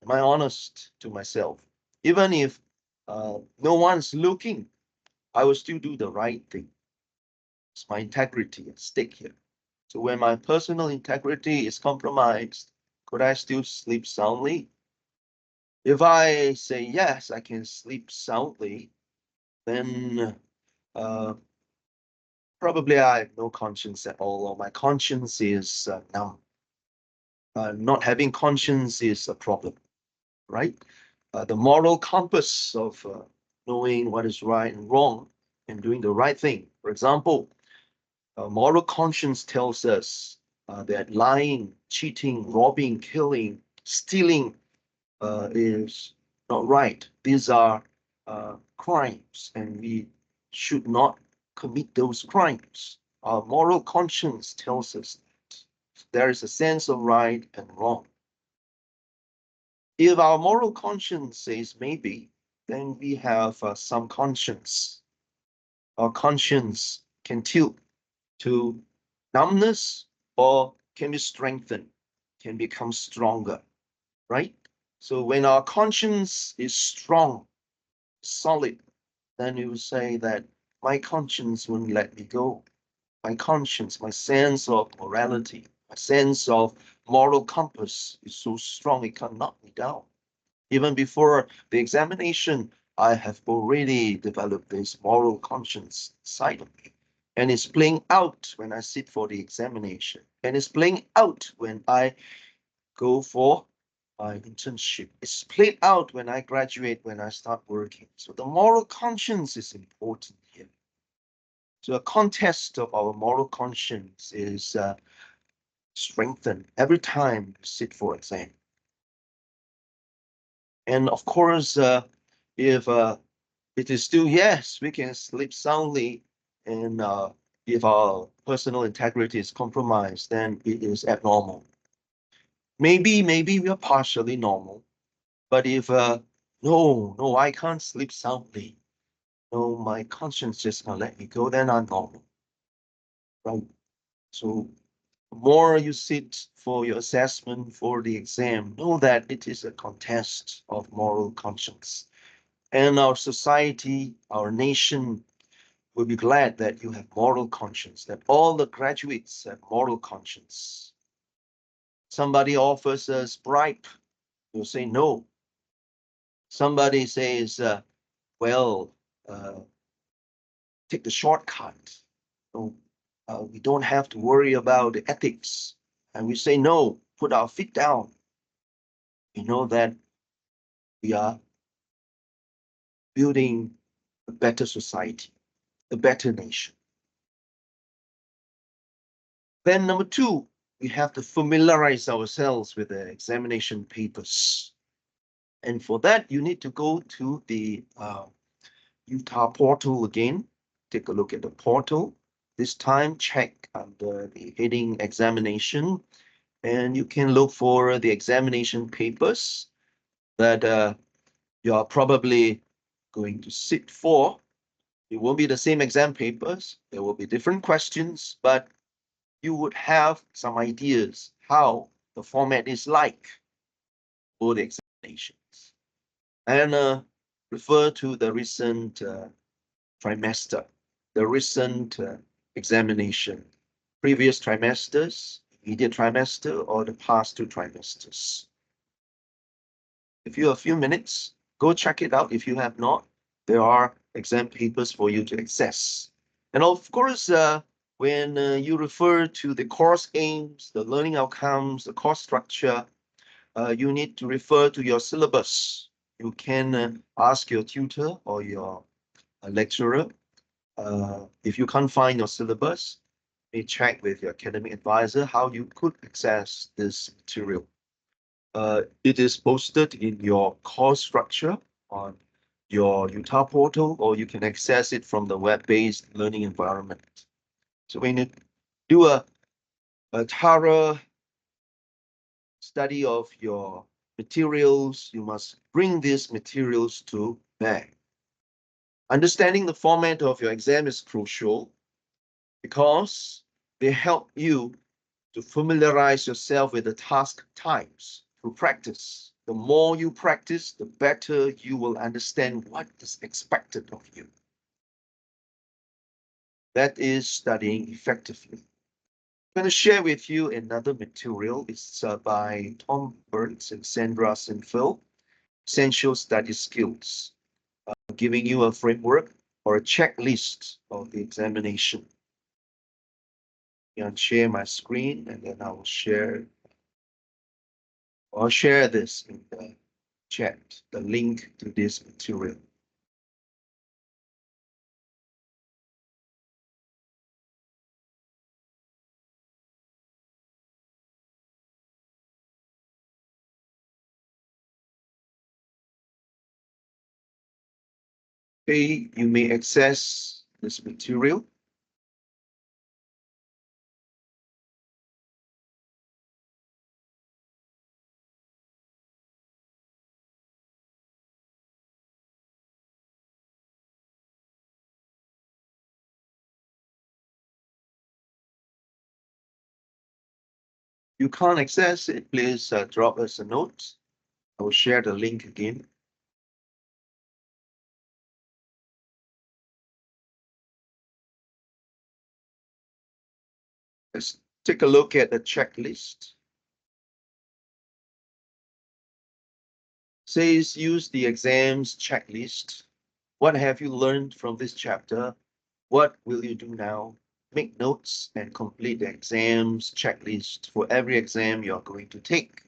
Am I honest to myself? Even if no one's looking, I will still do the right thing. It's my integrity at stake here. So when my personal integrity is compromised, Could I still sleep soundly? If I say yes, I can sleep soundly, then probably I have no conscience at all, or my conscience is numb. Not having conscience is a problem, right? The moral compass of knowing what is right and wrong and doing the right thing. For example, moral conscience tells us that lying, cheating, robbing, killing, stealing is not right. These are crimes, and we should not commit those crimes. Our moral conscience tells us that there is a sense of right and wrong. If our moral conscience says maybe, then we have some conscience. Our conscience can tilt to numbness or can be strengthened, can become stronger, right? So when our conscience is strong, solid, then you will say that my conscience won't let me go. My conscience, my sense of morality, my sense of moral compass is so strong it can knock me down. Even before the examination, I have already developed this moral conscience side of me. And it's playing out when I sit for the examination. And it's playing out when I go for my internship. It's played out when I graduate, when I start working. So the moral conscience is important here. So a contest of our moral conscience is strengthened every time you sit for exam. And of course, if it is still yes, we can sleep soundly, and if our personal integrity is compromised, then it is abnormal. Maybe we are partially normal, but if no, I can't sleep soundly. No, my conscience just can't let me go, then I'm normal. Right? So the more you sit for your assessment for the exam, know that it is a contest of moral conscience. And our society, our nation will be glad that you have moral conscience, that all the graduates have moral conscience. Somebody offers us bribe, you'll say no. Somebody says, well, take the shortcut. So, we don't have to worry about the ethics. And we say no, put our feet down. We know that we are building a better society, a better nation. Then number two, we have to familiarize ourselves with the examination papers. And for that, you need to go to the UTAR portal again. Take a look at the portal. This time, check under the heading examination, and you can look for the examination papers that you are probably going to sit for. It won't be the same exam papers. There will be different questions, but you would have some ideas how the format is like for the examinations. And refer to the recent trimester, the recent examination, previous trimesters, immediate trimester, or the past two trimesters. If you have a few minutes, go check it out. If you have not, there are exam papers for you to access. And of course, when you refer to the course aims, the learning outcomes, the course structure, you need to refer to your syllabus. You can ask your tutor or your lecturer. If you can't find your syllabus, you may check with your academic advisor how you could access this material. It is posted in your course structure on your UTAR portal, or you can access it from the web-based learning environment. So when you do a thorough study of your materials, you must bring these materials to bear. Understanding the format of your exam is crucial because they help you to familiarize yourself with the task types through practice. The more you practice, the better you will understand what is expected of you. That is studying effectively. going to share with you another material. It's by Tom Burns and Sandra Sinfield, Essential Study Skills, giving you a framework or a checklist of the examination. I'll share my screen and then I'll share this in the chat, the link to this material. Okay, you may access this material. You can't access it, please drop us a note. I will share the link again. Let's take a look at the checklist. Says use the exams checklist. What have you learned from this chapter? What will you do now? Make notes and complete the exams checklist for every exam you're going to take.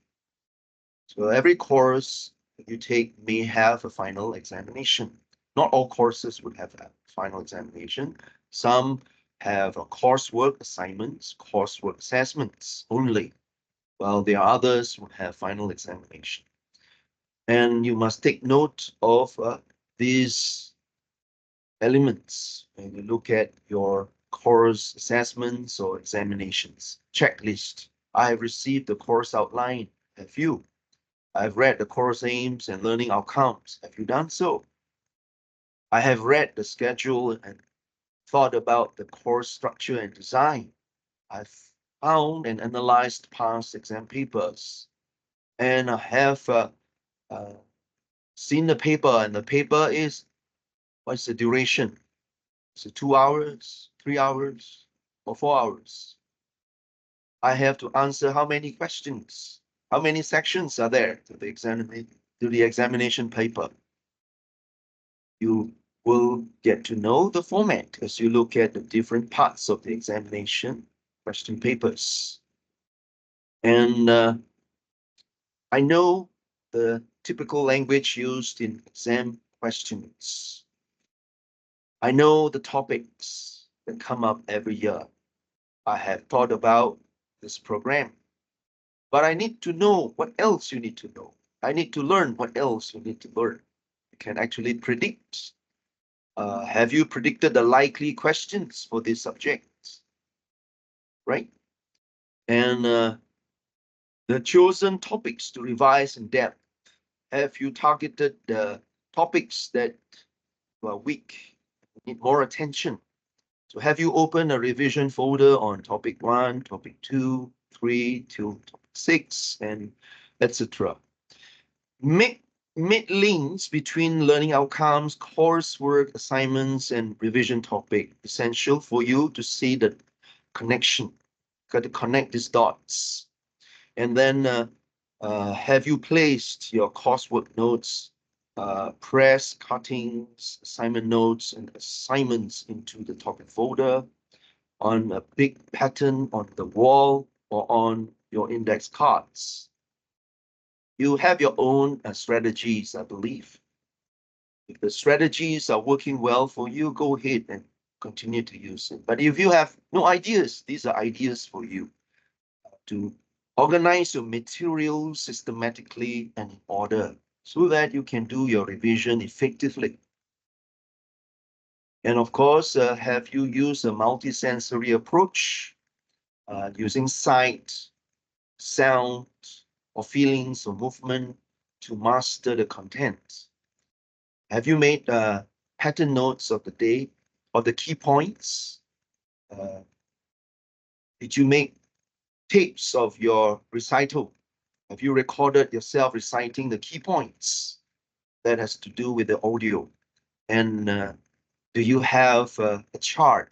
So every course you take may have a final examination. Not all courses would have a final examination. Some have a coursework assignments, coursework assessments only, while there are others who have final examination. And you must take note of these elements when you look at your course assessments or examinations. Checklist. I have received the course outline. Have you? I've read the course aims and learning outcomes. Have you done so? I have read the schedule and thought about the course structure and design. I've found and analyzed past exam papers. And I have seen the paper, and the paper is, what's the duration? Is it 2 hours, 3 hours, or 4 hours? I have to answer how many questions, how many sections are there to the examination paper. You will get to know the format as you look at the different parts of the examination question papers. And I know the typical language used in exam questions. I know the topics that come up every year. I have thought about this program, but I need to know what else you need to know. I need to learn what else you need to learn. You can actually predict. Have you predicted the likely questions for this subject? Right? And the chosen topics to revise in depth. Have you targeted the topics that are weak, need more attention? So have you opened a revision folder on topic 1, topic 2, 3 till topic 6, and etc. Make links between learning outcomes, coursework, assignments, and revision topic. Essential for you to see the connection. Got to connect these dots. And then have you placed your coursework notes, press cuttings, assignment notes, and assignments into the topic folder on a big pattern on the wall or on your index cards? You have your own strategies, I believe. If the strategies are working well for you, go ahead and continue to use it. But if you have no ideas, these are ideas for you to organize your material systematically and in order so that you can do your revision effectively. And of course, have you used a multisensory approach using sight, sound, or feelings or movement to master the content? Have you made pattern notes of the day, of the key points? Did you make tapes of your recital? Have you recorded yourself reciting the key points that has to do with the audio? And do you have a chart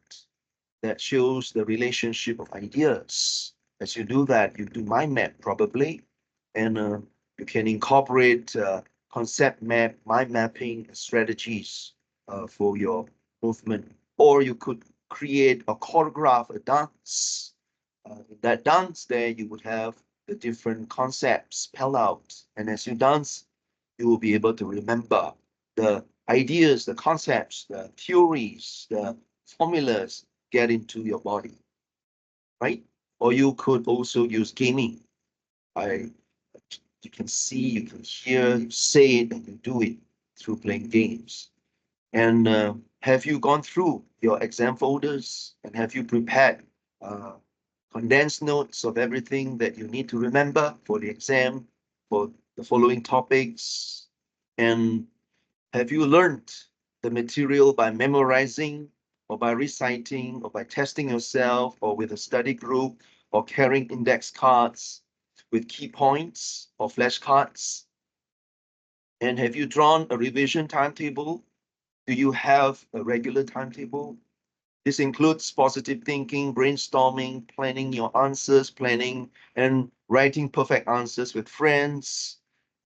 that shows the relationship of ideas. As you do that, you do mind map probably, and you can incorporate concept map, mind mapping strategies for your movement. Or you could create a choreograph, a dance. In that dance there, you would have the different concepts spelled out. And as you dance, you will be able to remember the ideas, the concepts, the theories, the formulas get into your body, right? Or you could also use gaming. You can see, you can hear, you say it, and you do it through playing games. And have you gone through your exam folders and have you prepared condensed notes of everything that you need to remember for the exam, for the following topics? And have you learned the material by memorizing or by reciting or by testing yourself or with a study group or carrying index cards with key points or flashcards? And have you drawn a revision timetable? Do you have a regular timetable? This includes positive thinking, brainstorming, planning your answers, planning and writing perfect answers with friends.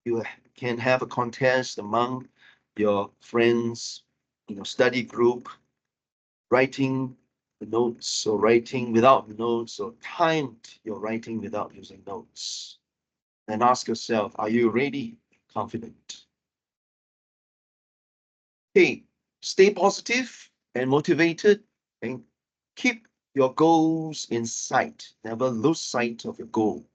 You can have a contest among your friends in your study group, writing the notes or writing without notes or timed your writing without using notes. Then ask yourself, are you ready, confident? Okay, stay positive and motivated and keep your goals in sight. Never lose sight of your goal.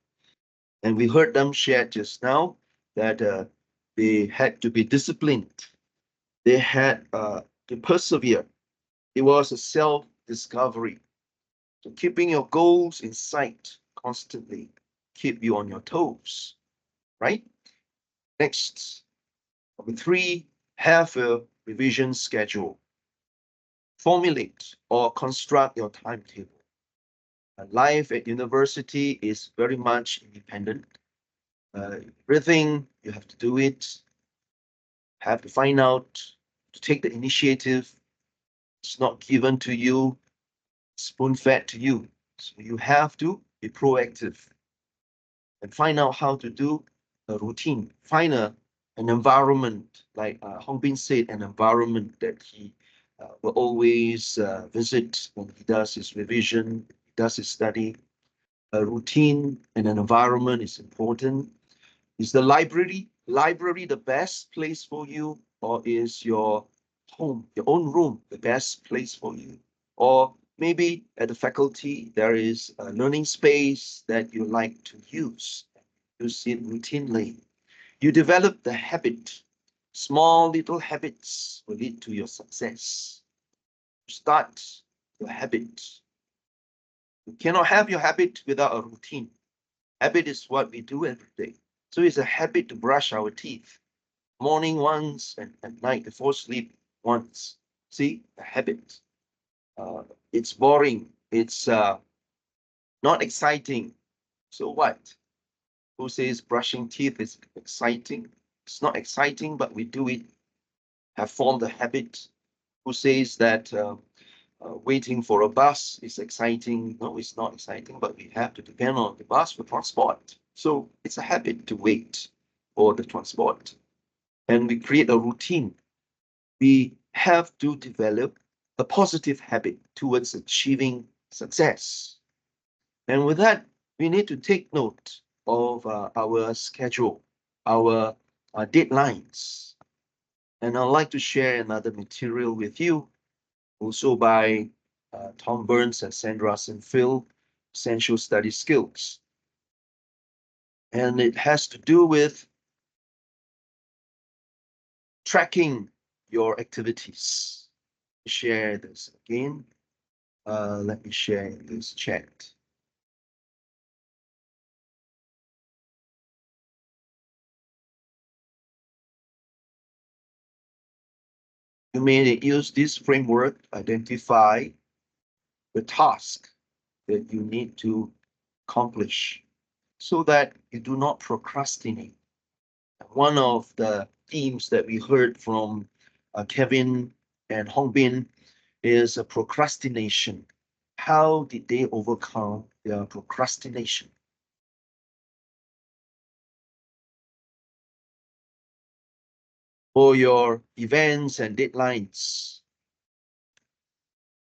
And we heard them share just now that they had to be disciplined. They had to persevere. It was a self-discovery. So keeping your goals in sight constantly keep you on your toes, right? Next, number 3, have a revision schedule. Formulate or construct your timetable. Life at university is very much independent. Everything you have to do it, have to find out, to take the initiative. It's not given to you, spoon-fed to you. So you have to be proactive and find out how to do a routine. Find an environment, like Hong Bin said, an environment that he will always visit when he does his revision, he does his study. A routine and an environment is important. Is the library the best place for you, or is your home, your own room, the best place for you? Or maybe at the faculty, there is a learning space that you like to use it routinely. You develop the habit. Small little habits will lead to your success. Start your habit. You cannot have your habit without a routine. Habit is what we do every day. So it's a habit to brush our teeth. Morning once and at night before sleep once. See, a habit. It's boring. It's not exciting. So what? Who says brushing teeth is exciting? It's not exciting, but we do it. Have formed a habit. Who says that waiting for a bus is exciting? No, it's not exciting, but we have to depend on the bus for transport. So it's a habit to wait for the transport. And we create a routine. We have to develop a positive habit towards achieving success. And with that, we need to take note of our schedule, our deadlines. And I'd like to share another material with you, also by Tom Burns and Sandra Sinfield, Essential Study Skills. And it has to do with tracking your activities. Share this again. Let me share this chat. You may use this framework to identify the task that you need to accomplish so that you do not procrastinate. One of the themes that we heard from Kevin and Hong Bin is procrastination. how did they overcome their procrastination? For your events and deadlines,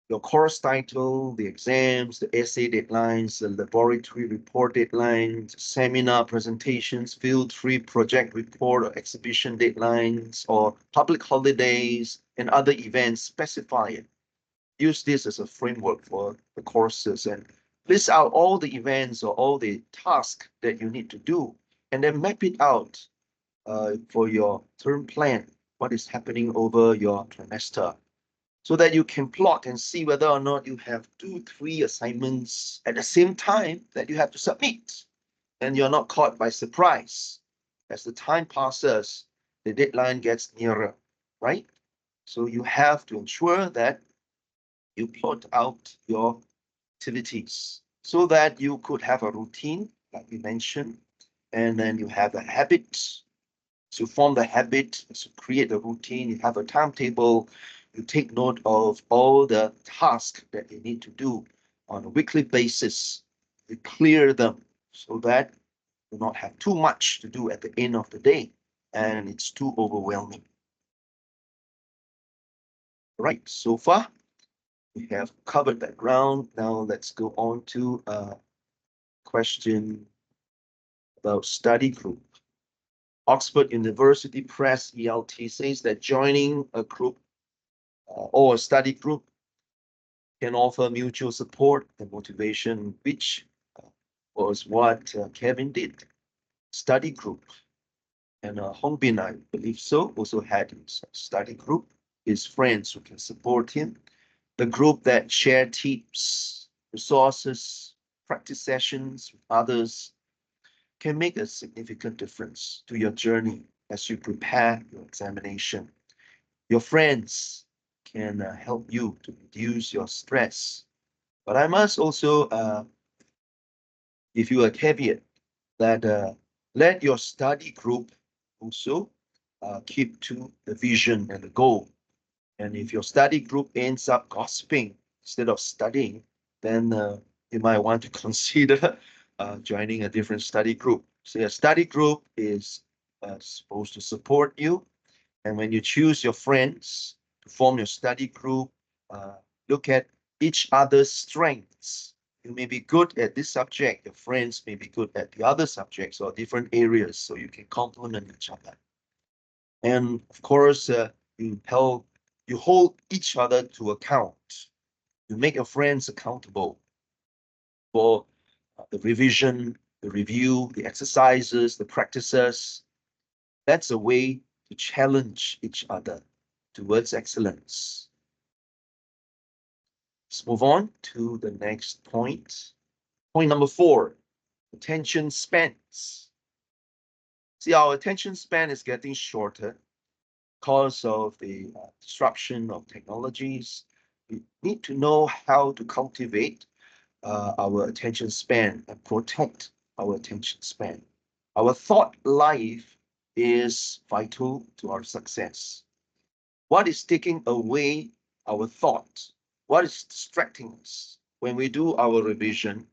your course title, the exams, the essay deadlines, the laboratory report deadlines, seminar presentations, field trip, project report, or exhibition deadlines, or public holidays and other events, specify it. Use this as a framework for the courses and list out all the events or all the tasks that you need to do, and then map it out for your term plan, what is happening over your trimester, so that you can plot and see whether or not you have 2-3 assignments at the same time that you have to submit, and you're not caught by surprise. As the time passes, the deadline gets nearer, right? So you have to ensure that you plot out your activities so that you could have a routine, like we mentioned, and then you have a habit. To form the habit, to create a routine, you have a timetable, you take note of all the tasks that you need to do on a weekly basis. You clear them so that you do not have too much to do at the end of the day and it's too overwhelming. Right, so far we have covered that ground. Now let's go on to a question about study group. Oxford University Press ELT says that joining a group or a study group can offer mutual support and motivation, which was what Kevin did. Study group. And Hong Bin, I believe so, also had his study group, his friends who can support him. The group that share tips, resources, practice sessions with others can make a significant difference to your journey as you prepare your examination. Your friends can help you to reduce your stress. But I must also give you a caveat that let your study group also keep to the vision and the goal. And if your study group ends up gossiping instead of studying, then you might want to consider joining a different study group. So a study group is supposed to support you. And when you choose your friends to form your study group, look at each other's strengths. You may be good at this subject, your friends may be good at the other subjects or different areas, so you can complement each other. And of course, you hold each other to account. You make your friends accountable for the revision, the review, the exercises, the practices. That's a way to challenge each other towards excellence. Let's move on to the next point. Point number 4, attention spans. See, our attention span is getting shorter because of the disruption of technologies. We need to know how to cultivate our attention span and protect our attention span. Our thought life is vital to our success. What is taking away our thought? What is distracting us? When we do our revision,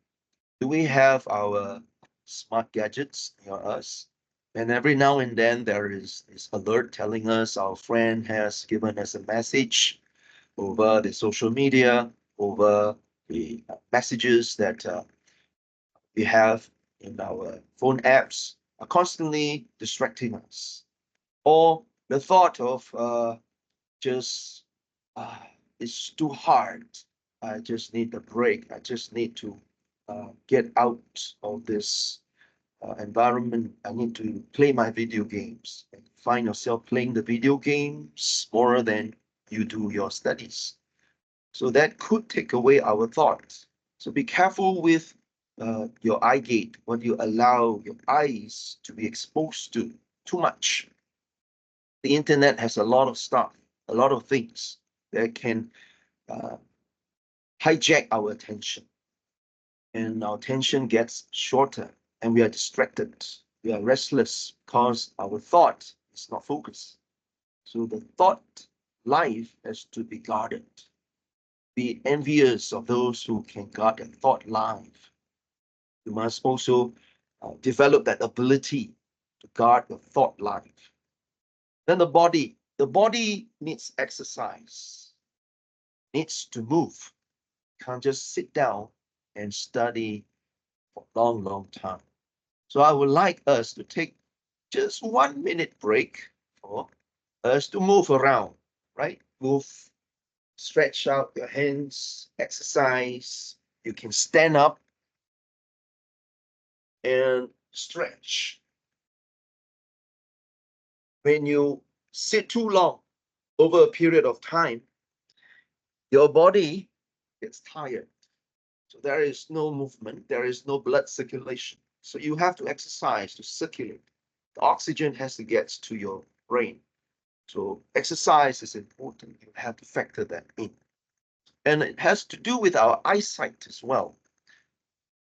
do we have our smart gadgets near us? And every now and then there is this alert telling us our friend has given us a message over the social media, over the messages that we have in our phone apps are constantly distracting us. Or the thought of just it's too hard. I just need a break. I just need to get out of this environment. I need to play my video games. And find yourself playing the video games more than you do your studies. So that could take away our thoughts. So be careful with your eye gate, what you allow your eyes to be exposed to too much. The internet has a lot of stuff, a lot of things that can hijack our attention. And our attention gets shorter and we are distracted. We are restless because our thought is not focused. So the thought life has to be guarded. be envious of those who can guard their thought life. You must also develop that ability to guard your thought life. Then the body needs exercise, needs to move. You can't just sit down and study for a long, long time. So I would like us to take just 1 minute break for us to move around, right? Move, stretch out your hands, exercise. You can stand up and stretch. When you sit too long over a period of time, your body gets tired. So there is no movement, there is no blood circulation. So you have to exercise to circulate. The oxygen has to get to your brain. So exercise is important. You have to factor that in. And it has to do with our eyesight as well.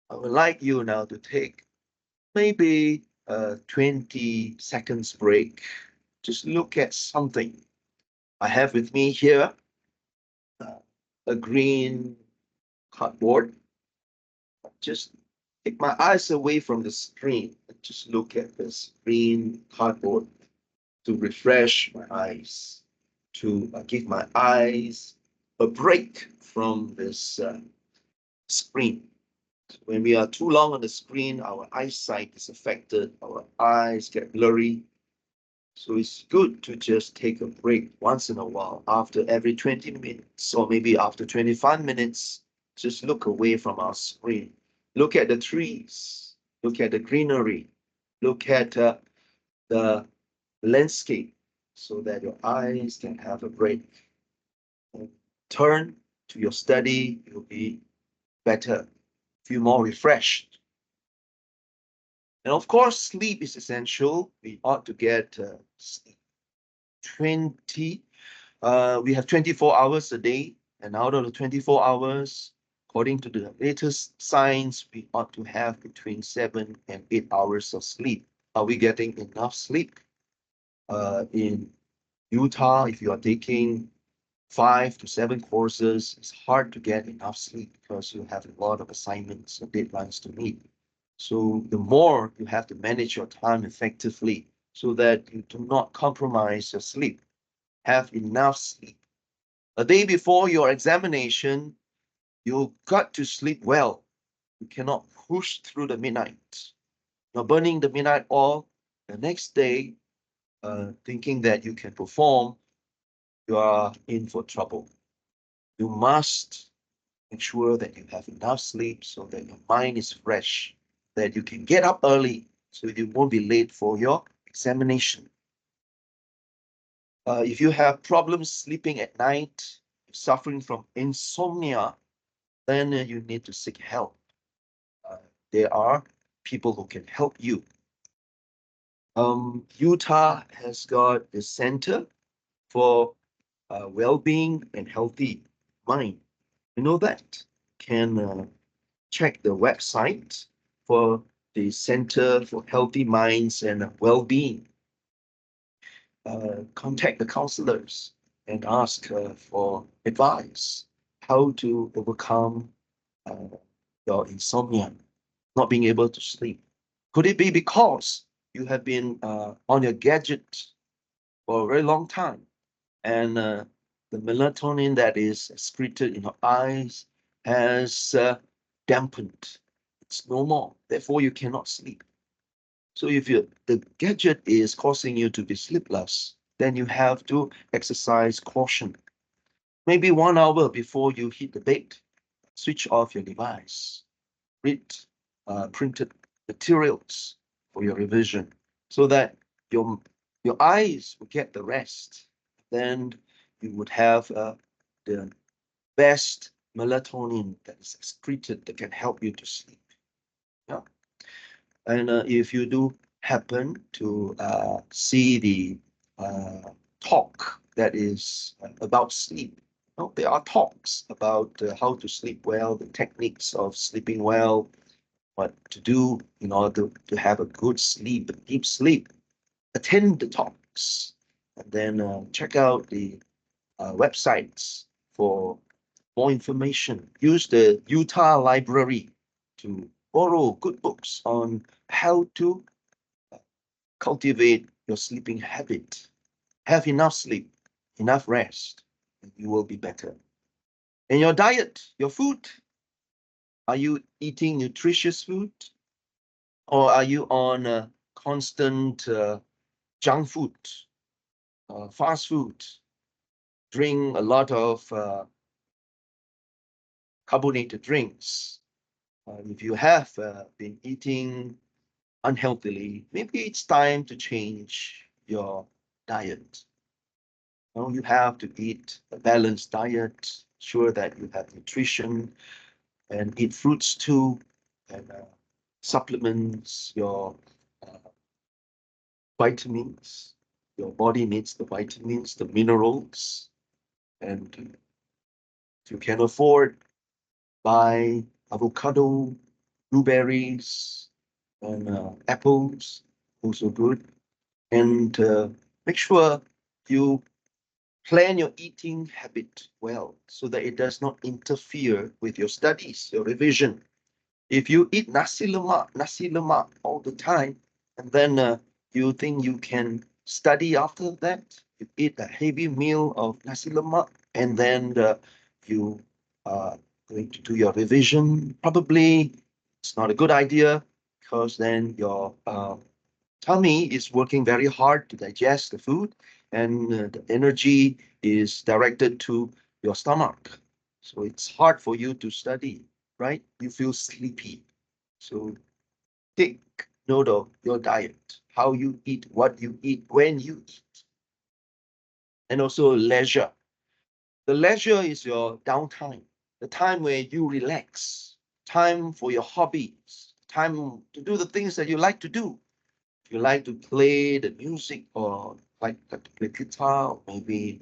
I would like you now to take maybe a 20 seconds break. Just look at something. I have with me here a green cardboard. Just take my eyes away from the screen and just look at this green cardboard to refresh my eyes, to give my eyes a break from this screen. When we are too long on the screen, our eyesight is affected, our eyes get blurry. So it's good to just take a break once in a while, after every 20 minutes, or maybe after 25 minutes, just look away from our screen. Look at the trees, look at the greenery, look at the landscape, so that your eyes can have a break. And turn to your study, you'll be better, feel more refreshed. And of course, sleep is essential. We ought to get 20, we have 24 hours a day, and out of the 24 hours, according to the latest science, we ought to have between 7 and 8 hours of sleep. Are we getting enough sleep? In Utah, if you are taking 5 to 7 courses, it's hard to get enough sleep because you have a lot of assignments and deadlines to meet. So the more you have to manage your time effectively so that you do not compromise your sleep. Have enough sleep. A day before your examination, you've got to sleep well. You cannot push through the midnight. You're burning the midnight oil. The next day, thinking that you can perform, you are in for trouble. You must make sure that you have enough sleep so that your mind is fresh, that you can get up early so you won't be late for your examination. If you have problems sleeping at night, suffering from insomnia, then you need to seek help. There are people who can help you. Utah has got the Center for Well-being and Healthy Mind. You know that? Can check the website for the Center for Healthy Minds and Well-being. Contact the counselors and ask for advice, how to overcome your insomnia, not being able to sleep. Could it be because you have been on your gadget for a very long time, and the melatonin that is secreted in your eyes has dampened? It's no more. Therefore, you cannot sleep. So if the gadget is causing you to be sleepless, then you have to exercise caution. Maybe 1 hour before you hit the bed, switch off your device. Read printed materials for your revision so that your eyes will get the rest. Then you would have the best melatonin that is excreted that can help you to sleep. Yeah. And if you do happen to see the talk that is about sleep, there are talks about how to sleep well, the techniques of sleeping well, what to do in order to have a good sleep, a deep sleep. Attend the talks, and then check out the websites for more information. Use the Utah Library to borrow good books on how to cultivate your sleeping habit. Have enough sleep, enough rest, and you will be better. And your diet, your food, are you eating nutritious food? Or are you on constant junk food, fast food, drink a lot of carbonated drinks? If you have been eating unhealthily, maybe it's time to change your diet. Now you have to eat a balanced diet, sure that you have nutrition, and eat fruits too, and supplements your vitamins. Your body needs the vitamins, the minerals, and if you can afford, buy avocado, blueberries, and apples, also good. And make sure you plan your eating habit well so that it does not interfere with your studies, your revision. If you eat nasi lemak all the time, and then you think you can study after that, you eat a heavy meal of nasi lemak, and then you are going to do your revision, probably it's not a good idea because then your tummy is working very hard to digest the food, and the energy is directed to your stomach. So it's hard for you to study, right? You feel sleepy. So take note of your diet, how you eat, what you eat, when you eat, and also leisure. The leisure is your downtime, the time where you relax, time for your hobbies, time to do the things that you like to do. If you like to play the music or like to play guitar, or maybe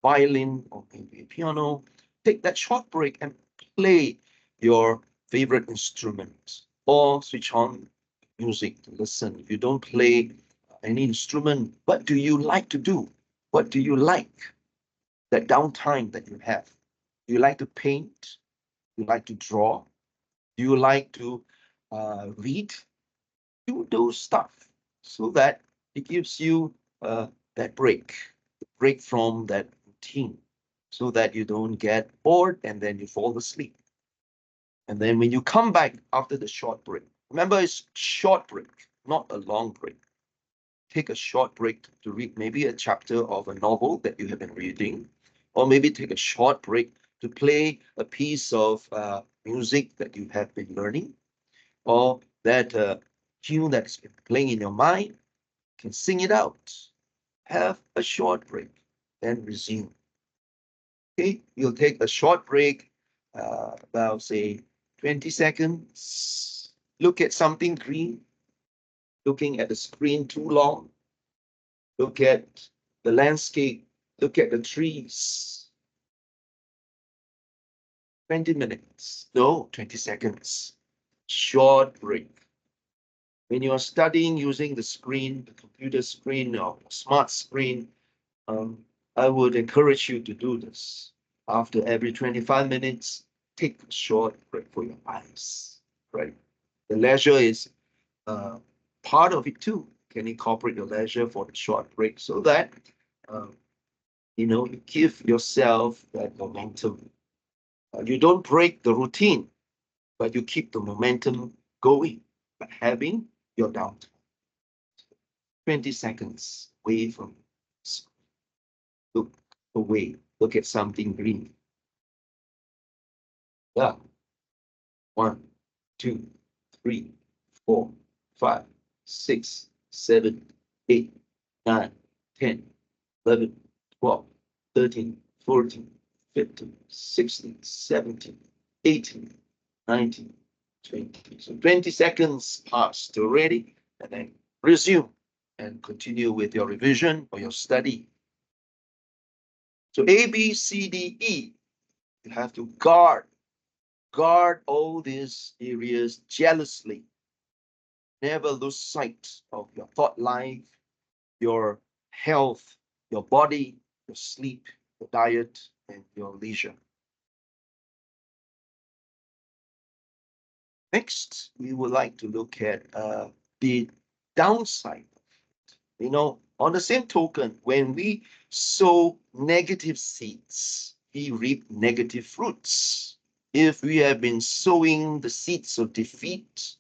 violin, or maybe piano, take that short break and play your favorite instrument or switch on music to listen. If you don't play any instrument, what do you like to do? What do you like? That downtime that you have. Do you like to paint? Do you like to draw? Do you like to read? Do those stuff so that it gives you that break from that routine, so that you don't get bored and then you fall asleep. And then when you come back after the short break, remember it's short break, not a long break. Take a short break to read maybe a chapter of a novel that you have been reading, or maybe take a short break to play a piece of music that you have been learning, or that tune that's been playing in your mind, you can sing it out. Have a short break, then resume. Okay, you'll take a short break, about say 20 seconds. Look at something green, looking at the screen too long. Look at the landscape, look at the trees. 20 minutes, no, 20 seconds. Short break. When you are studying using the screen, the computer screen or smart screen, I would encourage you to do this. After every 25 minutes, take a short break for your eyes, right? The leisure is part of it too. Can incorporate your leisure for the short break so that you give yourself that momentum. You don't break the routine, but you keep the momentum going by having your downtime. 20 seconds away from look away, look at something green. Yeah. 1, 2, 3, 4, 5, 6, 7, 8, 9, 10, 11, 12, 13, 14, 15, 16, 17, 18, 19, 20. So 20 seconds passed already, and then resume and continue with your revision or your study. So A, B, C, D, E, you have to guard all these areas jealously. Never lose sight of your thought life, your health, your body, your sleep, your diet, and your leisure. Next, we would like to look at the downside. On the same token, when we sow negative seeds, we reap negative fruits. If we have been sowing the seeds of defeat,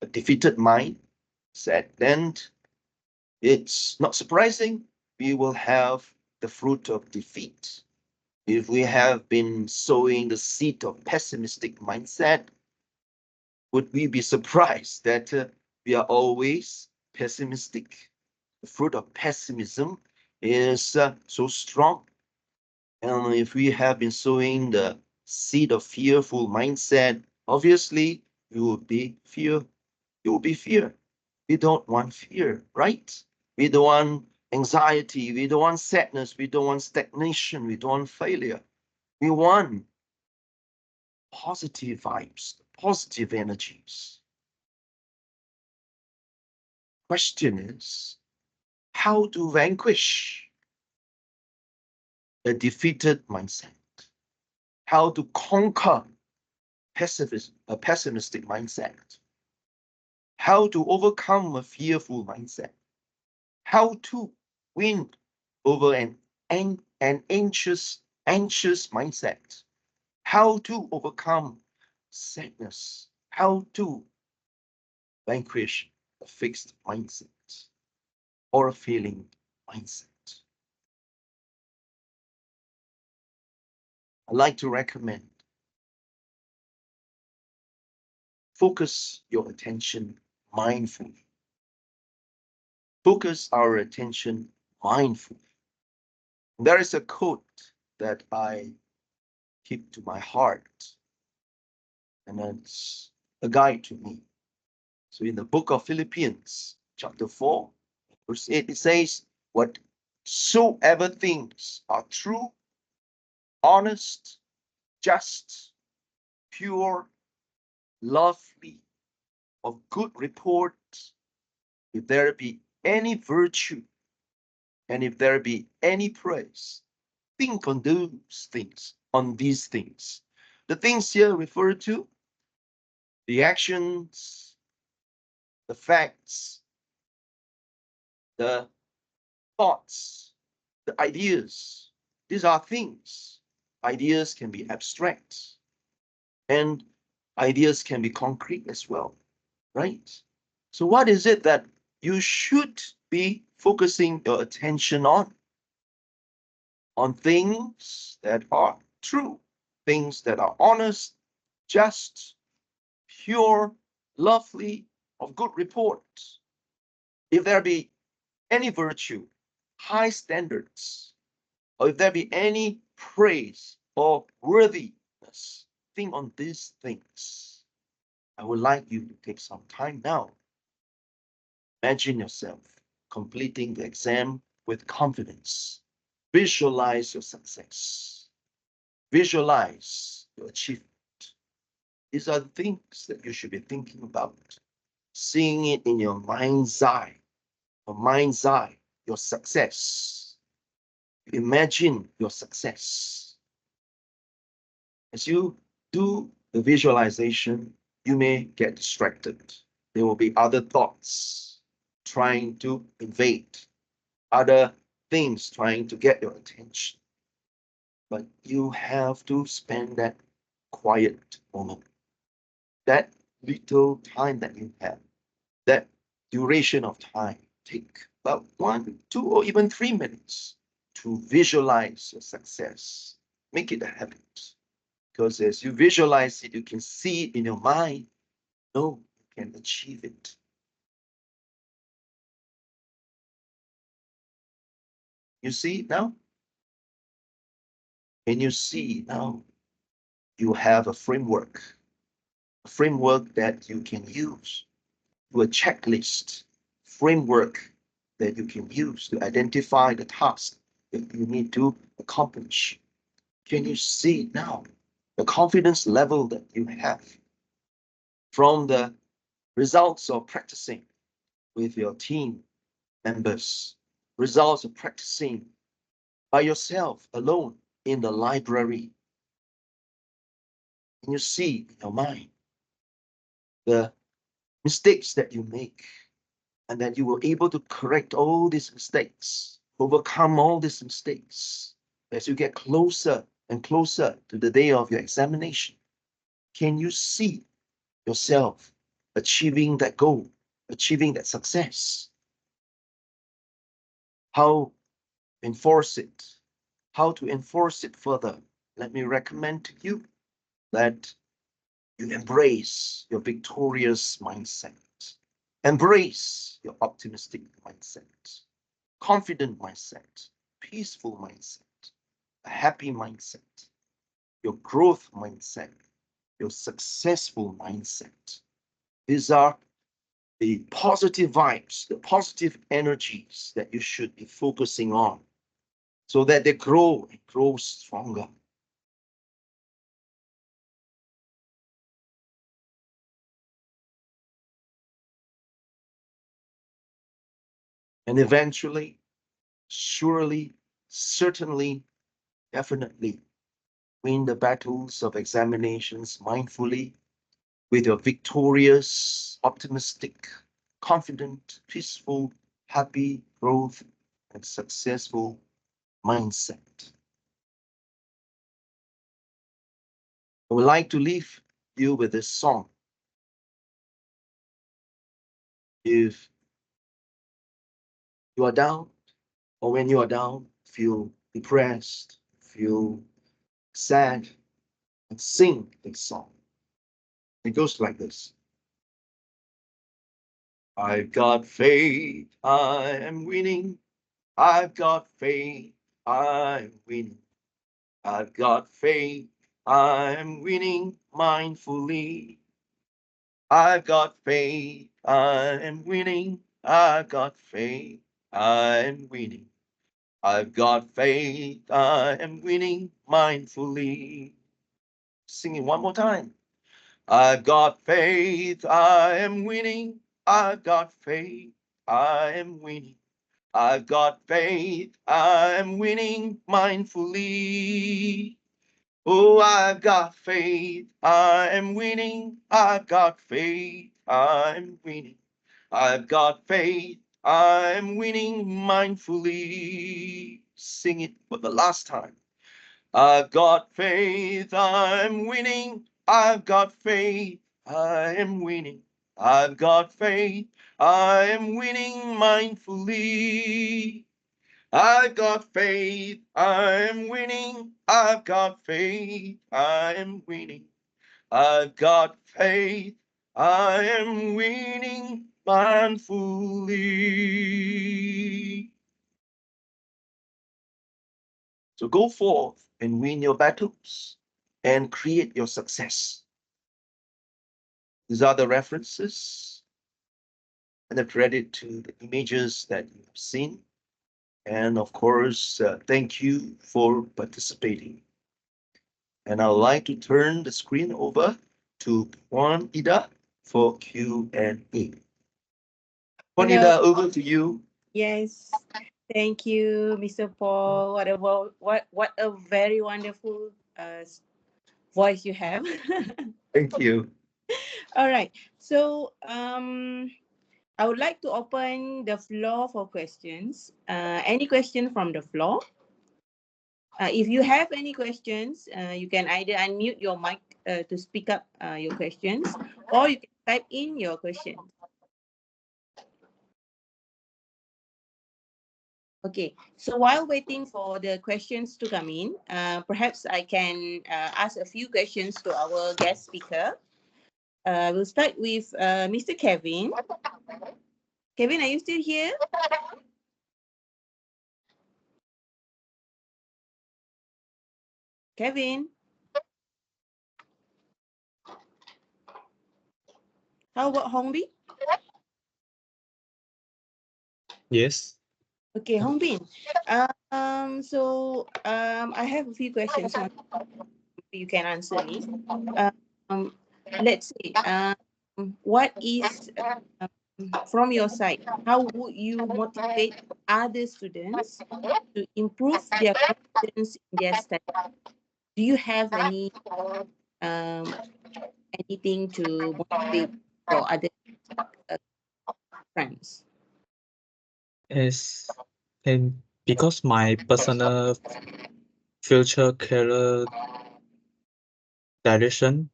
a defeated mindset, then it's not surprising we will have the fruit of defeat. If we have been sowing the seed of pessimistic mindset, would we be surprised that we are always pessimistic? The fruit of pessimism is so strong. And if we have been sowing the seed of fearful mindset, obviously you will be fear. You will be fear. We don't want fear, right? We don't want anxiety. We don't want sadness. We don't want stagnation. We don't want failure. We want positive vibes, positive energies. Question is, how to vanquish a defeated mindset? How to conquer a pessimistic mindset? How to overcome a fearful mindset? How to win over an anxious mindset? How to overcome sadness? How to vanquish a fixed mindset or a failing mindset? I'd like to recommend focus your attention mindfully. Focus our attention mindfully. There is a quote that I keep to my heart, and it's a guide to me. So in the book of Philippians, chapter 4, verse 8, it says, whatsoever things are true, honest, just, pure, lovely, of good report, if there be any virtue, and if there be any praise, think on those things, on these things. The things here refer to the actions, the facts, the thoughts, the ideas. These are things. Ideas can be abstract, and ideas can be concrete as well, right? So what is it that you should be focusing your attention on? On things that are true, things that are honest, just, pure, lovely, of good report. If there be any virtue, high standards, or if there be any praise or worthiness, think on these things. I would like you to take some time now. Imagine yourself completing the exam with confidence. Visualize your success. Visualize your achievement. These are the things that you should be thinking about. Seeing it in your mind's eye. Your mind's eye, your success. Imagine your success. As you do the visualization, you may get distracted. There will be other thoughts trying to invade, other things trying to get your attention. But you have to spend that quiet moment, that little time that you have, that duration of time. Take about 1, 2, or even 3 minutes to visualize your success. Make it a habit. Because as you visualize it, you can see it in your mind. No, you can achieve it. You see it now? Can you see now? You have a framework that you can use, to a checklist framework that you can use to identify the task that you need to accomplish. Can you see now the confidence level that you have from the results of practicing with your team members, results of practicing by yourself alone in the library? Can you see in your mind the mistakes that you make, and that you were able to correct all these mistakes, overcome all these mistakes as you get closer and closer to the day of your examination. Can you see yourself achieving that goal, achieving that success? How enforce it? How to enforce it further? Let me recommend to you that you embrace your victorious mindset. Embrace your optimistic mindset, confident mindset, peaceful mindset, a happy mindset, your growth mindset, your successful mindset. These are the positive vibes, the positive energies that you should be focusing on so that they grow and grow stronger. And eventually, surely, certainly, definitely win the battles of examinations mindfully with your victorious, optimistic, confident, peaceful, happy, growth, and successful mindset. I would like to leave you with this song. If you are down, or when you are down, feel depressed, feel sad, and sing this song. It goes like this. I've got faith, I am winning. I've got faith, I'm winning. I've got faith, I'm winning mindfully. I've got faith, I'm winning. I've got faith, I'm winning. I've got faith, I am winning mindfully. Sing it one more time. I've got faith, I am winning. I've got faith, I am winning. I've got faith, I am winning mindfully. Oh, I've got faith, I am winning. I've got faith, I'm winning. I've got faith, I'm winning mindfully. Sing it for the last time. I've got faith, I'm winning. I've got faith, I am winning. I've got faith, I am winning mindfully. I've got faith, I am winning. I've got faith, I am winning. I've got faith, I am winning manfully. So go forth and win your battles and create your success. These are the references and the credit to the images that you have seen. And of course, thank you for participating. And I'd like to turn the screen over to Juan Ida for Q&A. Juan Hello. Ida, over to you. Yes. Thank you, Mr. Paul. What a very wonderful voice you have. Thank you. All right. So I would like to open the floor for questions. Any question from the floor? If you have any questions, you can either unmute your mic to speak up your questions, or you can type in your questions. Okay, so while waiting for the questions to come in, perhaps I can ask a few questions to our guest speaker. We'll start with Mr. Kevin. Kevin, are you still here? Kevin? How about Hongbin? Yes. Okay, Hongbin. I have a few questions. You can answer me. Let's say, what is from your side? How would you motivate other students to improve their confidence in their study? Do you have anything to motivate your other friends? Yes, and because my personal future career direction,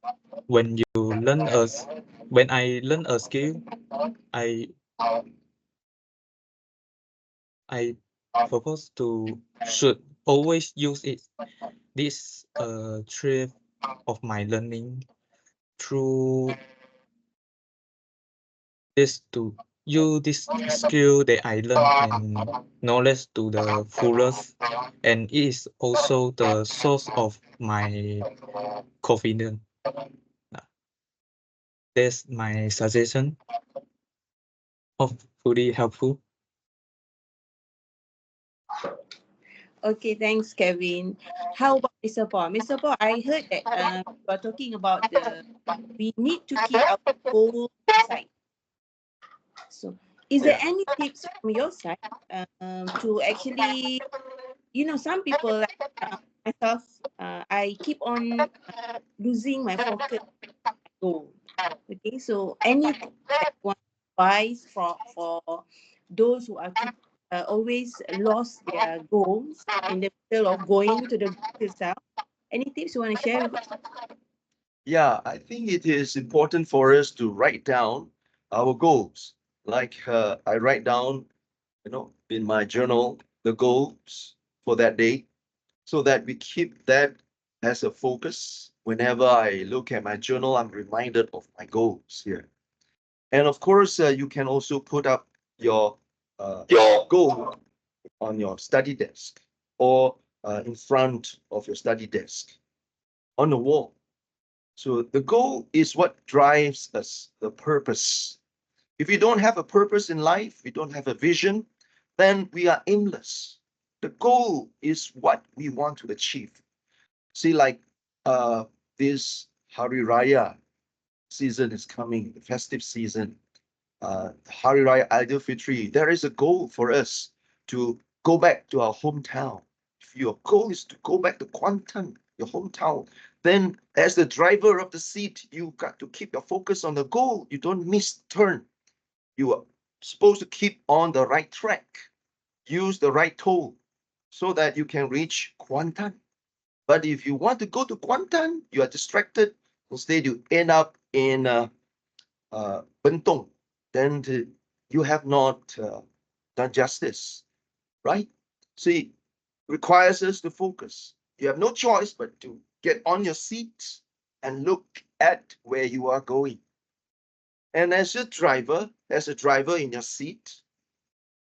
when you learn when I learn a skill, I I propose to should always use it. This trip of my learning through this to use this skill that I learn and knowledge to the fullest, and it is also the source of my confidence. That's my suggestion. Hopefully helpful. Okay, thanks, Kevin. How about Mr. Paul? Mr. Paul, I heard that you are talking about we need to keep our goal aside. So, is there any tips from your side to actually, some people like myself, I keep on losing my focus goal. Okay, so anything that one advice for those who are always lost their goals in the middle of going to the goal itself. Any tips you want to share with us? Yeah, I think it is important for us to write down our goals. Like I write down, in my journal, the goals for that day, so that we keep that as a focus. Whenever I look at my journal, I'm reminded of my goals here. And of course, you can also put up your goal on your study desk or in front of your study desk on the wall. So the goal is what drives us, the purpose. If we don't have a purpose in life, we don't have a vision, then we are aimless. The goal is what we want to achieve. See, like this Hari Raya season is coming, the festive season, Hari Raya Aidilfitri, there is a goal for us to go back to our hometown. If your goal is to go back to Kuantan, your hometown, then as the driver of the seat, you got to keep your focus on the goal. You don't miss turn. You are supposed to keep on the right track, use the right toll so that you can reach Kuantan. But if you want to go to Kuantan, you are distracted. Instead, you end up in Bentong. Then you have not done justice, right? See, it requires us to focus. You have no choice but to get on your seat and look at where you are going. And as a driver in your seat,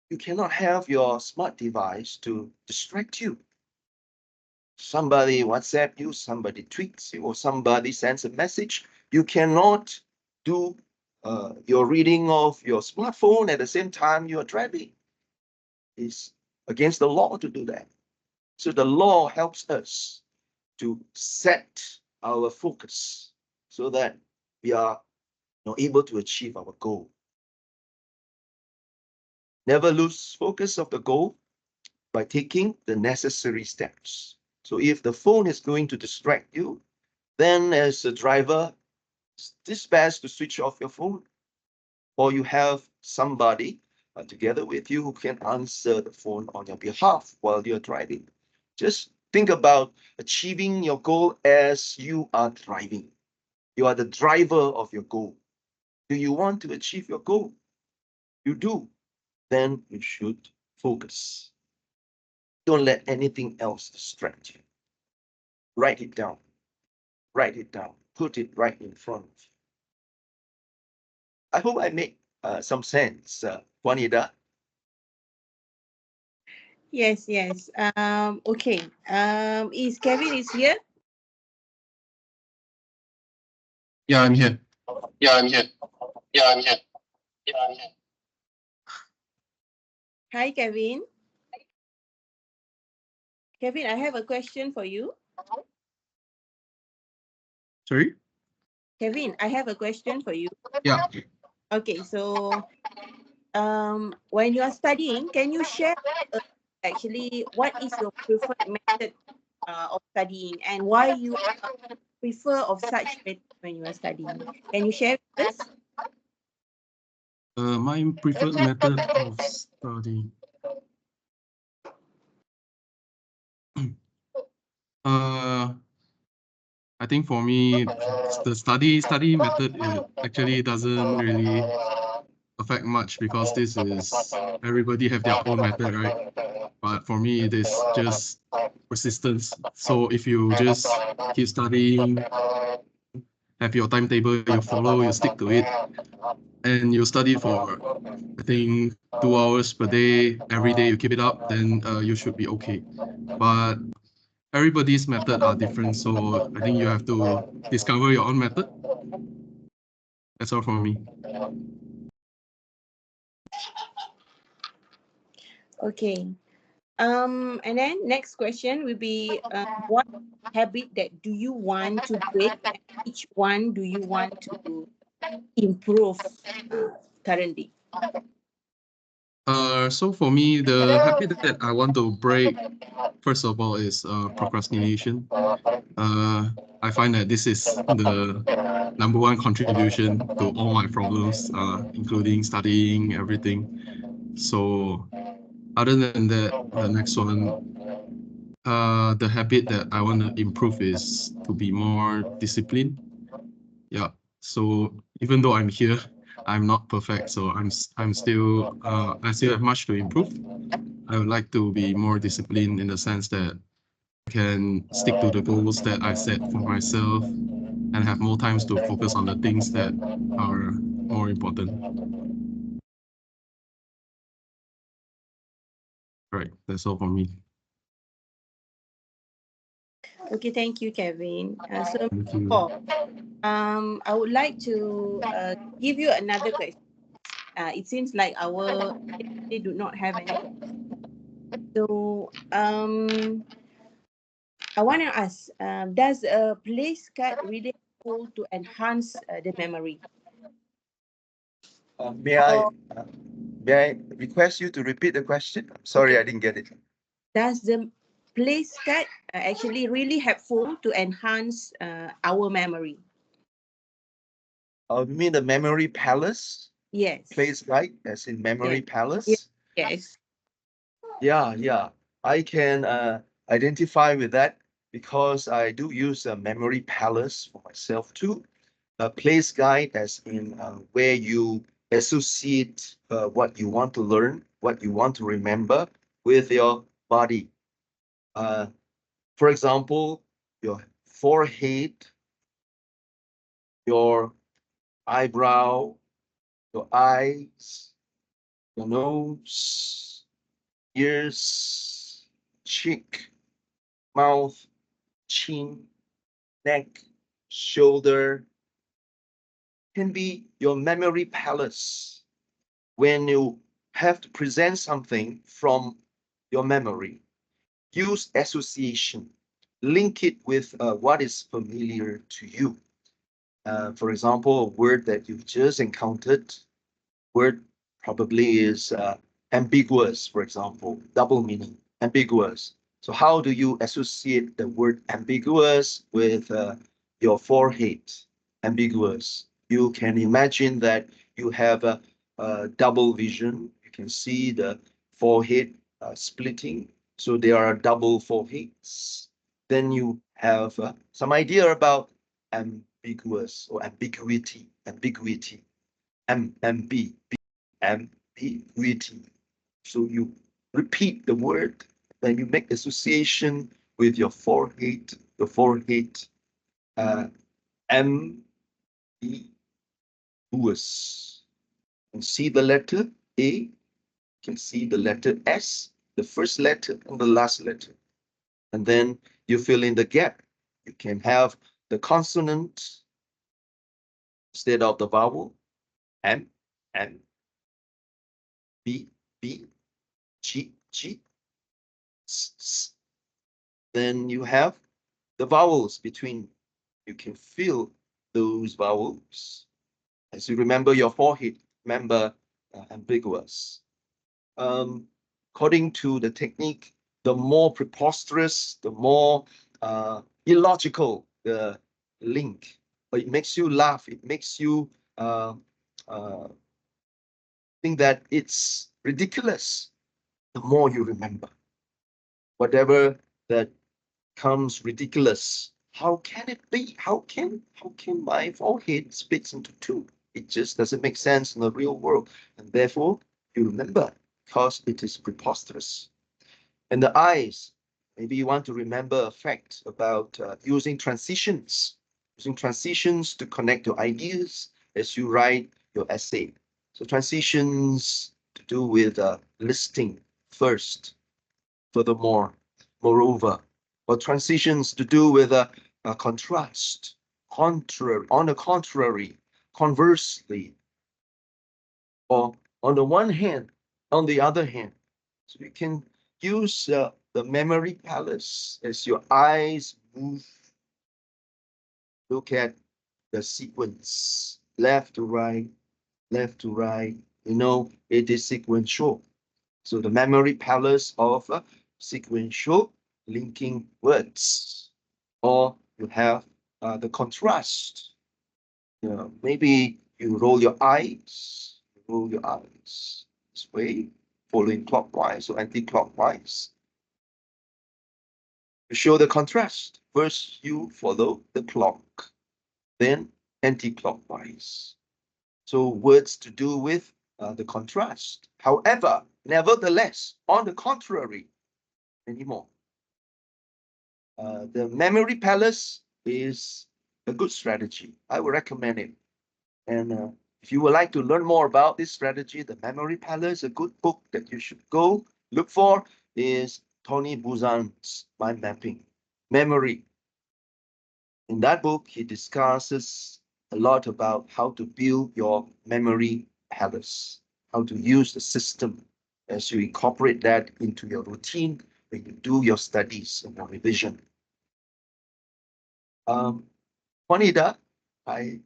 you cannot have your smart device to distract you. Somebody WhatsApp you, somebody tweets you, or somebody sends a message. You cannot do your reading of your smartphone at the same time you are driving. It's against the law to do that. So the law helps us to set our focus so that we are able to achieve our goal. Never lose focus of the goal by taking the necessary steps. So if the phone is going to distract you, then as a driver, it's best to switch off your phone, or you have somebody together with you who can answer the phone on your behalf while you're driving. Just think about achieving your goal as you are driving. You are the driver of your goal. Do you want to achieve your goal? You do. Then you should focus. Don't let anything else distract you. Write it down. Write it down. Put it right in front of you. I hope I make some sense, Juanita. Yes, yes. Okay. Is Kevin is here? Yeah, I'm here. Yeah, I'm here. Hi, Kevin. Kevin, I have a question for you. Sorry? Kevin, I have a question for you. Yeah. Okay, so when you are studying, can you share actually what is your preferred method of studying and why you prefer of such method when you are studying? Can you share with us? My preferred method of study. I think for me, the study method actually doesn't really affect much because this is everybody have their own method, right? But for me, it is just persistence. So if you just keep studying, have your timetable, you follow, you stick to it, and you study for, I think, 2 hours per day, every day you keep it up, then you should be okay. But everybody's method are different, so I think you have to discover your own method. That's all from me. Okay. And then next question will be, what habit that do you want to break, and which one do you want to improve currently? So for me, the habit that I want to break, first of all, is procrastination. I find that this is the #1 contribution to all my problems, including studying, everything. So other than that, the next one, the habit that I want to improve is to be more disciplined. Yeah. So even though I'm here, I'm not perfect. So I'm still I still have much to improve. I would like to be more disciplined in the sense that I can stick to the goals that I set for myself and have more times to focus on the things that are more important. Right. That's all for me. Okay, thank you, Kevin. So, Thank you. Paul, I would like to give you another question. It seems like they do not have any. So, I want to ask, does a place card really helpful to enhance the memory? May I request you to repeat the question? I'm sorry, I didn't get it. Does the place card actually really helpful to enhance our memory? You mean the memory palace? Yes. Place, right? As in memory Yes. palace? Yes. Yeah. I can identify with that because I do use a memory palace for myself too. A place guide as in where you associate what you want to learn, what you want to remember with your body. For example, your forehead, your eyebrow, your eyes, your nose, ears, cheek, mouth, chin, neck, shoulder can be your memory palace when you have to present something from your memory. Use association, link it with what is familiar to you. For example, a word that you've just encountered, word probably is ambiguous, for example, double meaning, ambiguous. So how do you associate the word ambiguous with your forehead? Ambiguous. You can imagine that you have a double vision. You can see the forehead splitting. So there are double foreheads. Then you have some idea about ambiguous or ambiguity. Ambiguity. So you repeat the word, then you make association with your forehead, ambiguous. And see the letter A, you can see the letter S, the first letter and the last letter. And then you fill in the gap. You can have the consonant instead of the vowel, M, B, G, S, S. Then you have the vowels between. You can feel those vowels. As you remember your forehead, remember ambiguous. According to the technique, the more preposterous, the more illogical the link, but it makes you laugh. It makes you think that it's ridiculous, the more you remember. Whatever that comes ridiculous, how can it be? How can my forehead splits into two? It just doesn't make sense in the real world. And therefore, you remember because it is preposterous. And the eyes, maybe you want to remember a fact about using transitions to connect your ideas as you write your essay. So transitions to do with listing first, furthermore, moreover, or transitions to do with a contrast, contrary, on the contrary, conversely, or on the one hand, on the other hand. So you can use the memory palace as your eyes move. Look at the sequence, left to right, left to right. You know, it is sequential. So the memory palace of sequential linking words. Or you have the contrast. You know, maybe you roll your eyes, this way, following clockwise or anti-clockwise. To show the contrast, first you follow the clock, then anti-clockwise. So words to do with the contrast. However, nevertheless, on the contrary, anymore. The memory palace is a good strategy. I would recommend it. And if you would like to learn more about this strategy, the memory palace, a good book that you should go look for is Tony Buzan's Mind Mapping, Memory. In that book, he discusses a lot about how to build your memory palace, how to use the system as you incorporate that into your routine when you do your studies and your revision. Juanita, I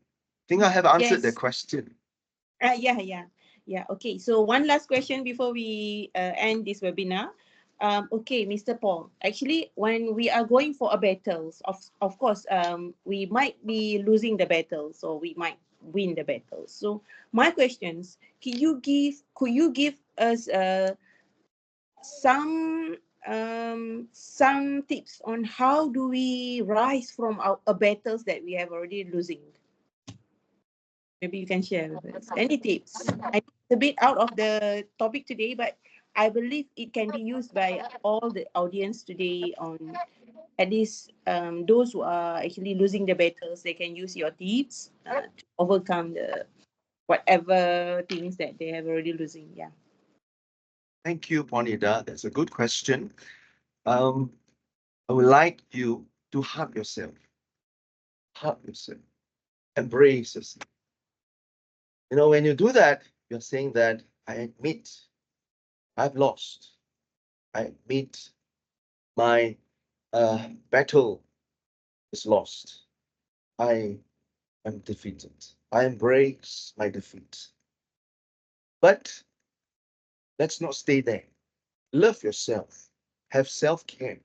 think I have answered the Yes. question. Yeah. Okay. So one last question before we end this webinar. Okay, Mr. Paul. Actually, when we are going for a battle, of course, we might be losing the battle, so we might win the battle. So my questions: could you give us some tips on how do we rise from our battles that we have already losing? Maybe you can share with us any tips. I know it's a bit out of the topic today, but I believe it can be used by all the audience today on at least those who are actually losing the battles. They can use your tips to overcome the whatever things that they have already losing. Yeah. Thank you, Juanita. That's a good question. I would like you to hug yourself. Hug yourself. Embrace yourself. You know, when you do that, you're saying that I admit I've lost. I admit my battle is lost. I am defeated. I embrace my defeat. But let's not stay there. Love yourself. Have self-care.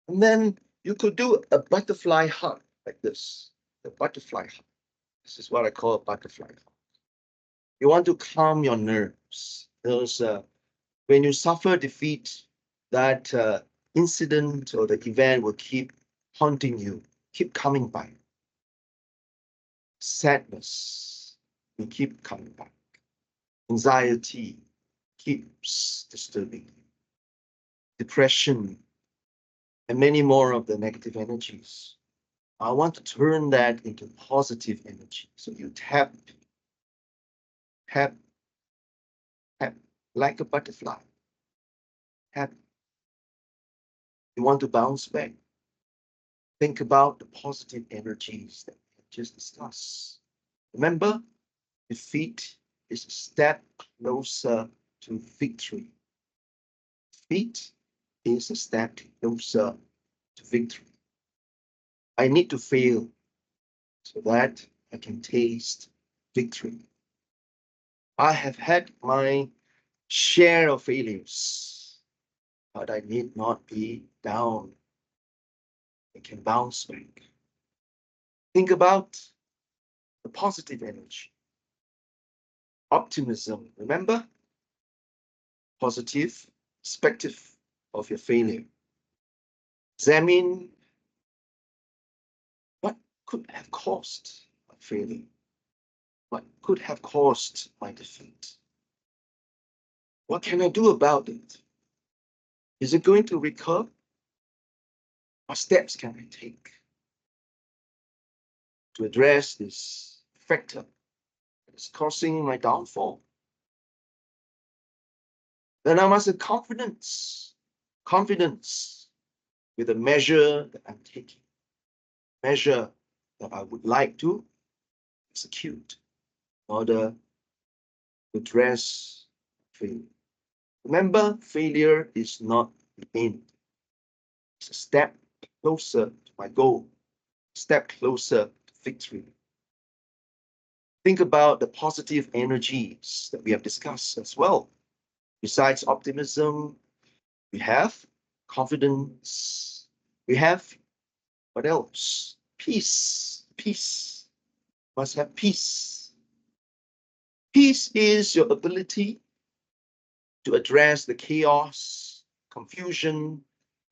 And then you could do a butterfly hug like this. The butterfly hug. This is what I call a butterfly hug. You want to calm your nerves. Those when you suffer defeat, that incident or the event will keep haunting you, keep coming back. Sadness will keep coming back. Anxiety keeps disturbing you. Depression and many more of the negative energies. I want to turn that into positive energy. So you tap, tap, tap like a butterfly. Tap. You want to bounce back. Think about the positive energies that we just discussed. Remember, defeat is a step closer to victory. Defeat is a step closer to victory. I need to fail so that I can taste victory. I have had my share of failures, but I need not be down. I can bounce back. Think about the positive energy. optimism. Remember? Positive perspective of your failure. Examine what could have caused my failure. What could have caused my defeat? What can I do about it? Is it going to recur? What steps can I take to address this factor that is causing my downfall? Then I must have confidence with the measure that I'm taking, measure that I would like to execute in order to address failure. Remember, failure is not the end. It's a step closer to my goal, a step closer to victory. Think about the positive energies that we have discussed as well. Besides optimism, we have confidence. We have, what else? Peace. Peace. Must have peace. Peace is your ability to address the chaos, confusion,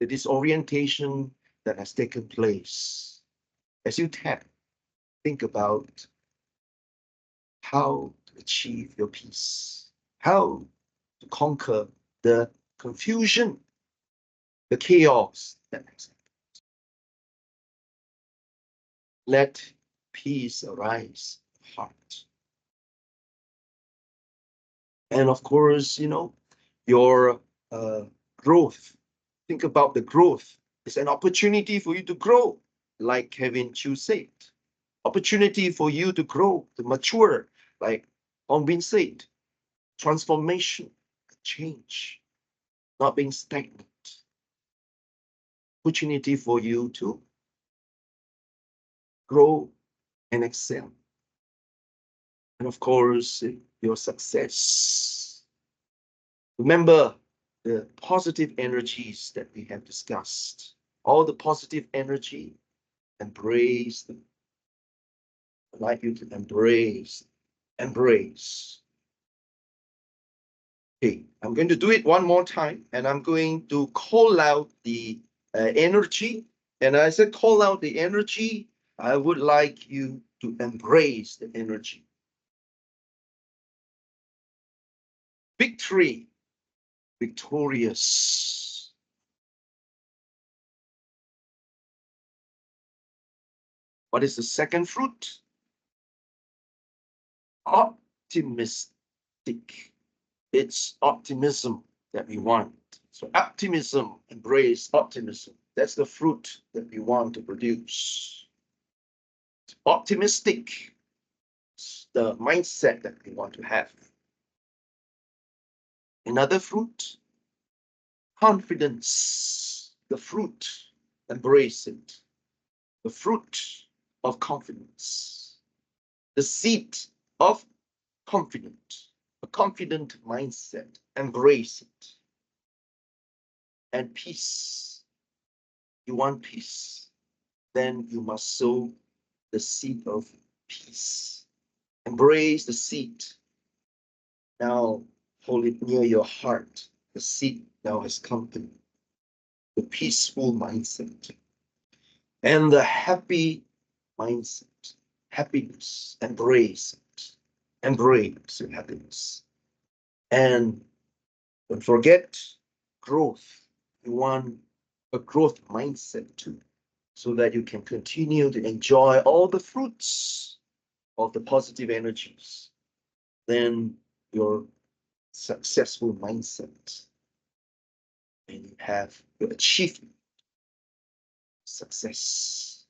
the disorientation that has taken place. As you think about how to achieve your peace, how to conquer the confusion, the chaos that has happened. Let peace arise in the heart. And of course, your growth. Think about the growth. It's an opportunity for you to grow, like Kevin Chu said. Opportunity for you to grow, to mature, like Ong Bin said. Transformation, change, not being stagnant. Opportunity for you to grow and excel. And of course, your success. Remember the positive energies that we have discussed. All the positive energy, embrace them. I'd like you to embrace. Okay, I'm going to do it one more time, and I'm going to call out the energy. And as I call out the energy, I would like you to embrace the energy. Victory, victorious. What is the second fruit? Optimistic. It's optimism that we want. So optimism, embrace optimism. That's the fruit that we want to produce. Optimistic, the mindset that we want to have. Another fruit, confidence, the fruit, embrace it. The fruit of confidence, the seed of confidence, a confident mindset, embrace it. And peace, you want peace, then you must sow the seed of peace. Embrace the seed. Now hold it near your heart. The seed now has come to the peaceful mindset and the happy mindset, happiness, embrace it, embrace your happiness. And don't forget growth. You want a growth mindset too, so that you can continue to enjoy all the fruits of the positive energies. Then your successful mindset, and you have your achievement, success.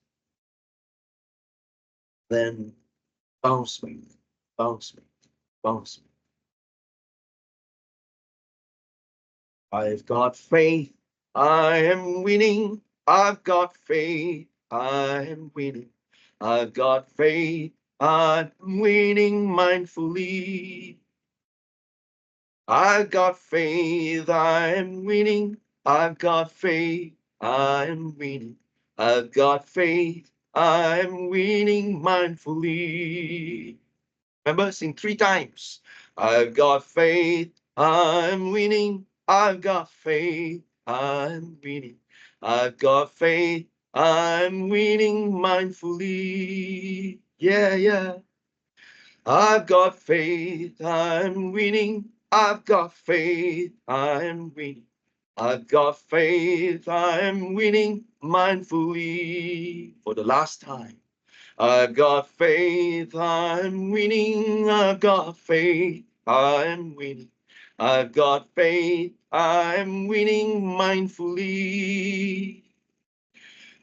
Then bounce back, bounce back, bounce back. I've got faith, I am winning. I've got faith, I am winning. I've got faith, I'm winning mindfully. I've got faith, I am winning. I've got faith, I am winning. I've got faith, I'm winning mindfully. Remember, sing 3 times. I've got faith, I'm winning. I've got faith, I'm winning. I've got faith, I'm winning mindfully. Yeah, yeah. I've got faith, I'm winning. I've got faith, I'm winning. I've got faith, I'm winning mindfully for the last time. I've got faith, I'm winning. I've got faith, I'm winning. I've got faith, I'm winning mindfully.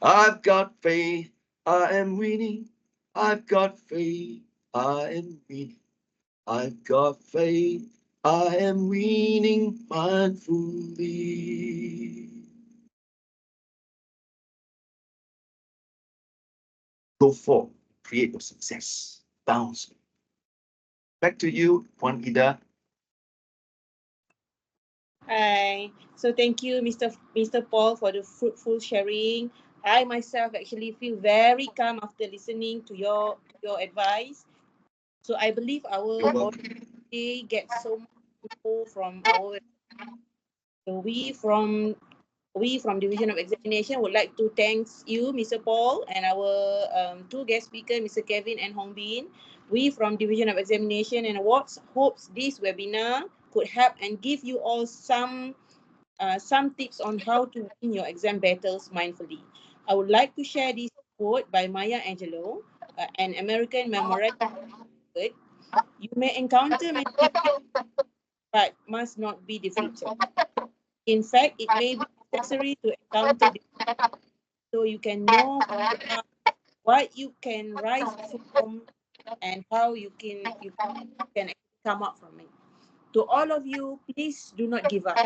I've got faith, I am winning. I've got faith, I am winning. I've got faith, I am winning mindfully. Go forth, create your success. Bounce. Back to you, Juan Ida. Hi. So thank you, Mr. Paul, for the fruitful sharing. I myself actually feel very calm after listening to your advice. So I believe You're our welcome. audience gets so much info from our. So we from Division of Examination would like to thank you, Mr. Paul, and our two guest speakers, Mr. Kevin and Hong Bin. We from Division of Examination and Awards hopes this webinar could help and give you all some tips on how to win your exam battles mindfully. I would like to share this quote by Maya Angelou, an American memoirist. You may encounter many difficulties, but must not be defeated. In fact, it may be necessary to encounter this so you can know who you are, what you can rise from, and how you can come up from it. To all of you, please do not give up.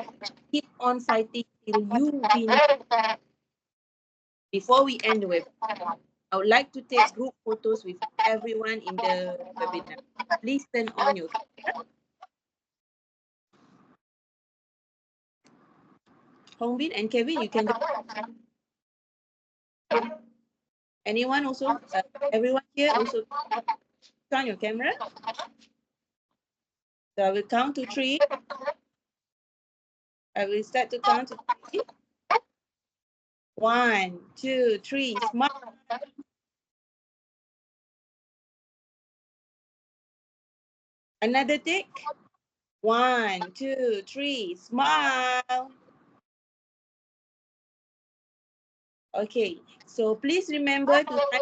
Keep on fighting till you win. Before we end the webinar, I would like to take group photos with everyone in the webinar. Please turn on your camera. Hongbin and Kevin, you can. Anyone also? Everyone here also turn on your camera. So I will count to 3. I will start to count to 3. 1, 2, 3. Smile. Another take. 1, 2, 3. Smile. Okay. So please remember to sign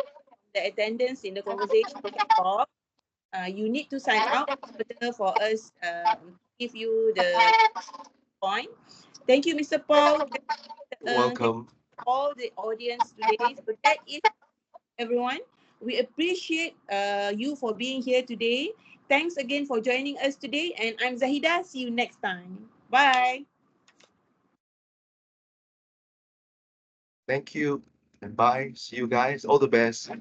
the attendance in the conversation chat box. You need to sign out for us give you the point. Thank you, Mr. Paul. Thank you Welcome. all the audience today. So that is everyone. We appreciate you for being here today. Thanks again for joining us today. And I'm Zahida. See you next time. Bye. Thank you and bye. See you guys. All the best.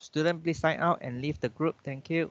Student, please sign out and leave the group. Thank you.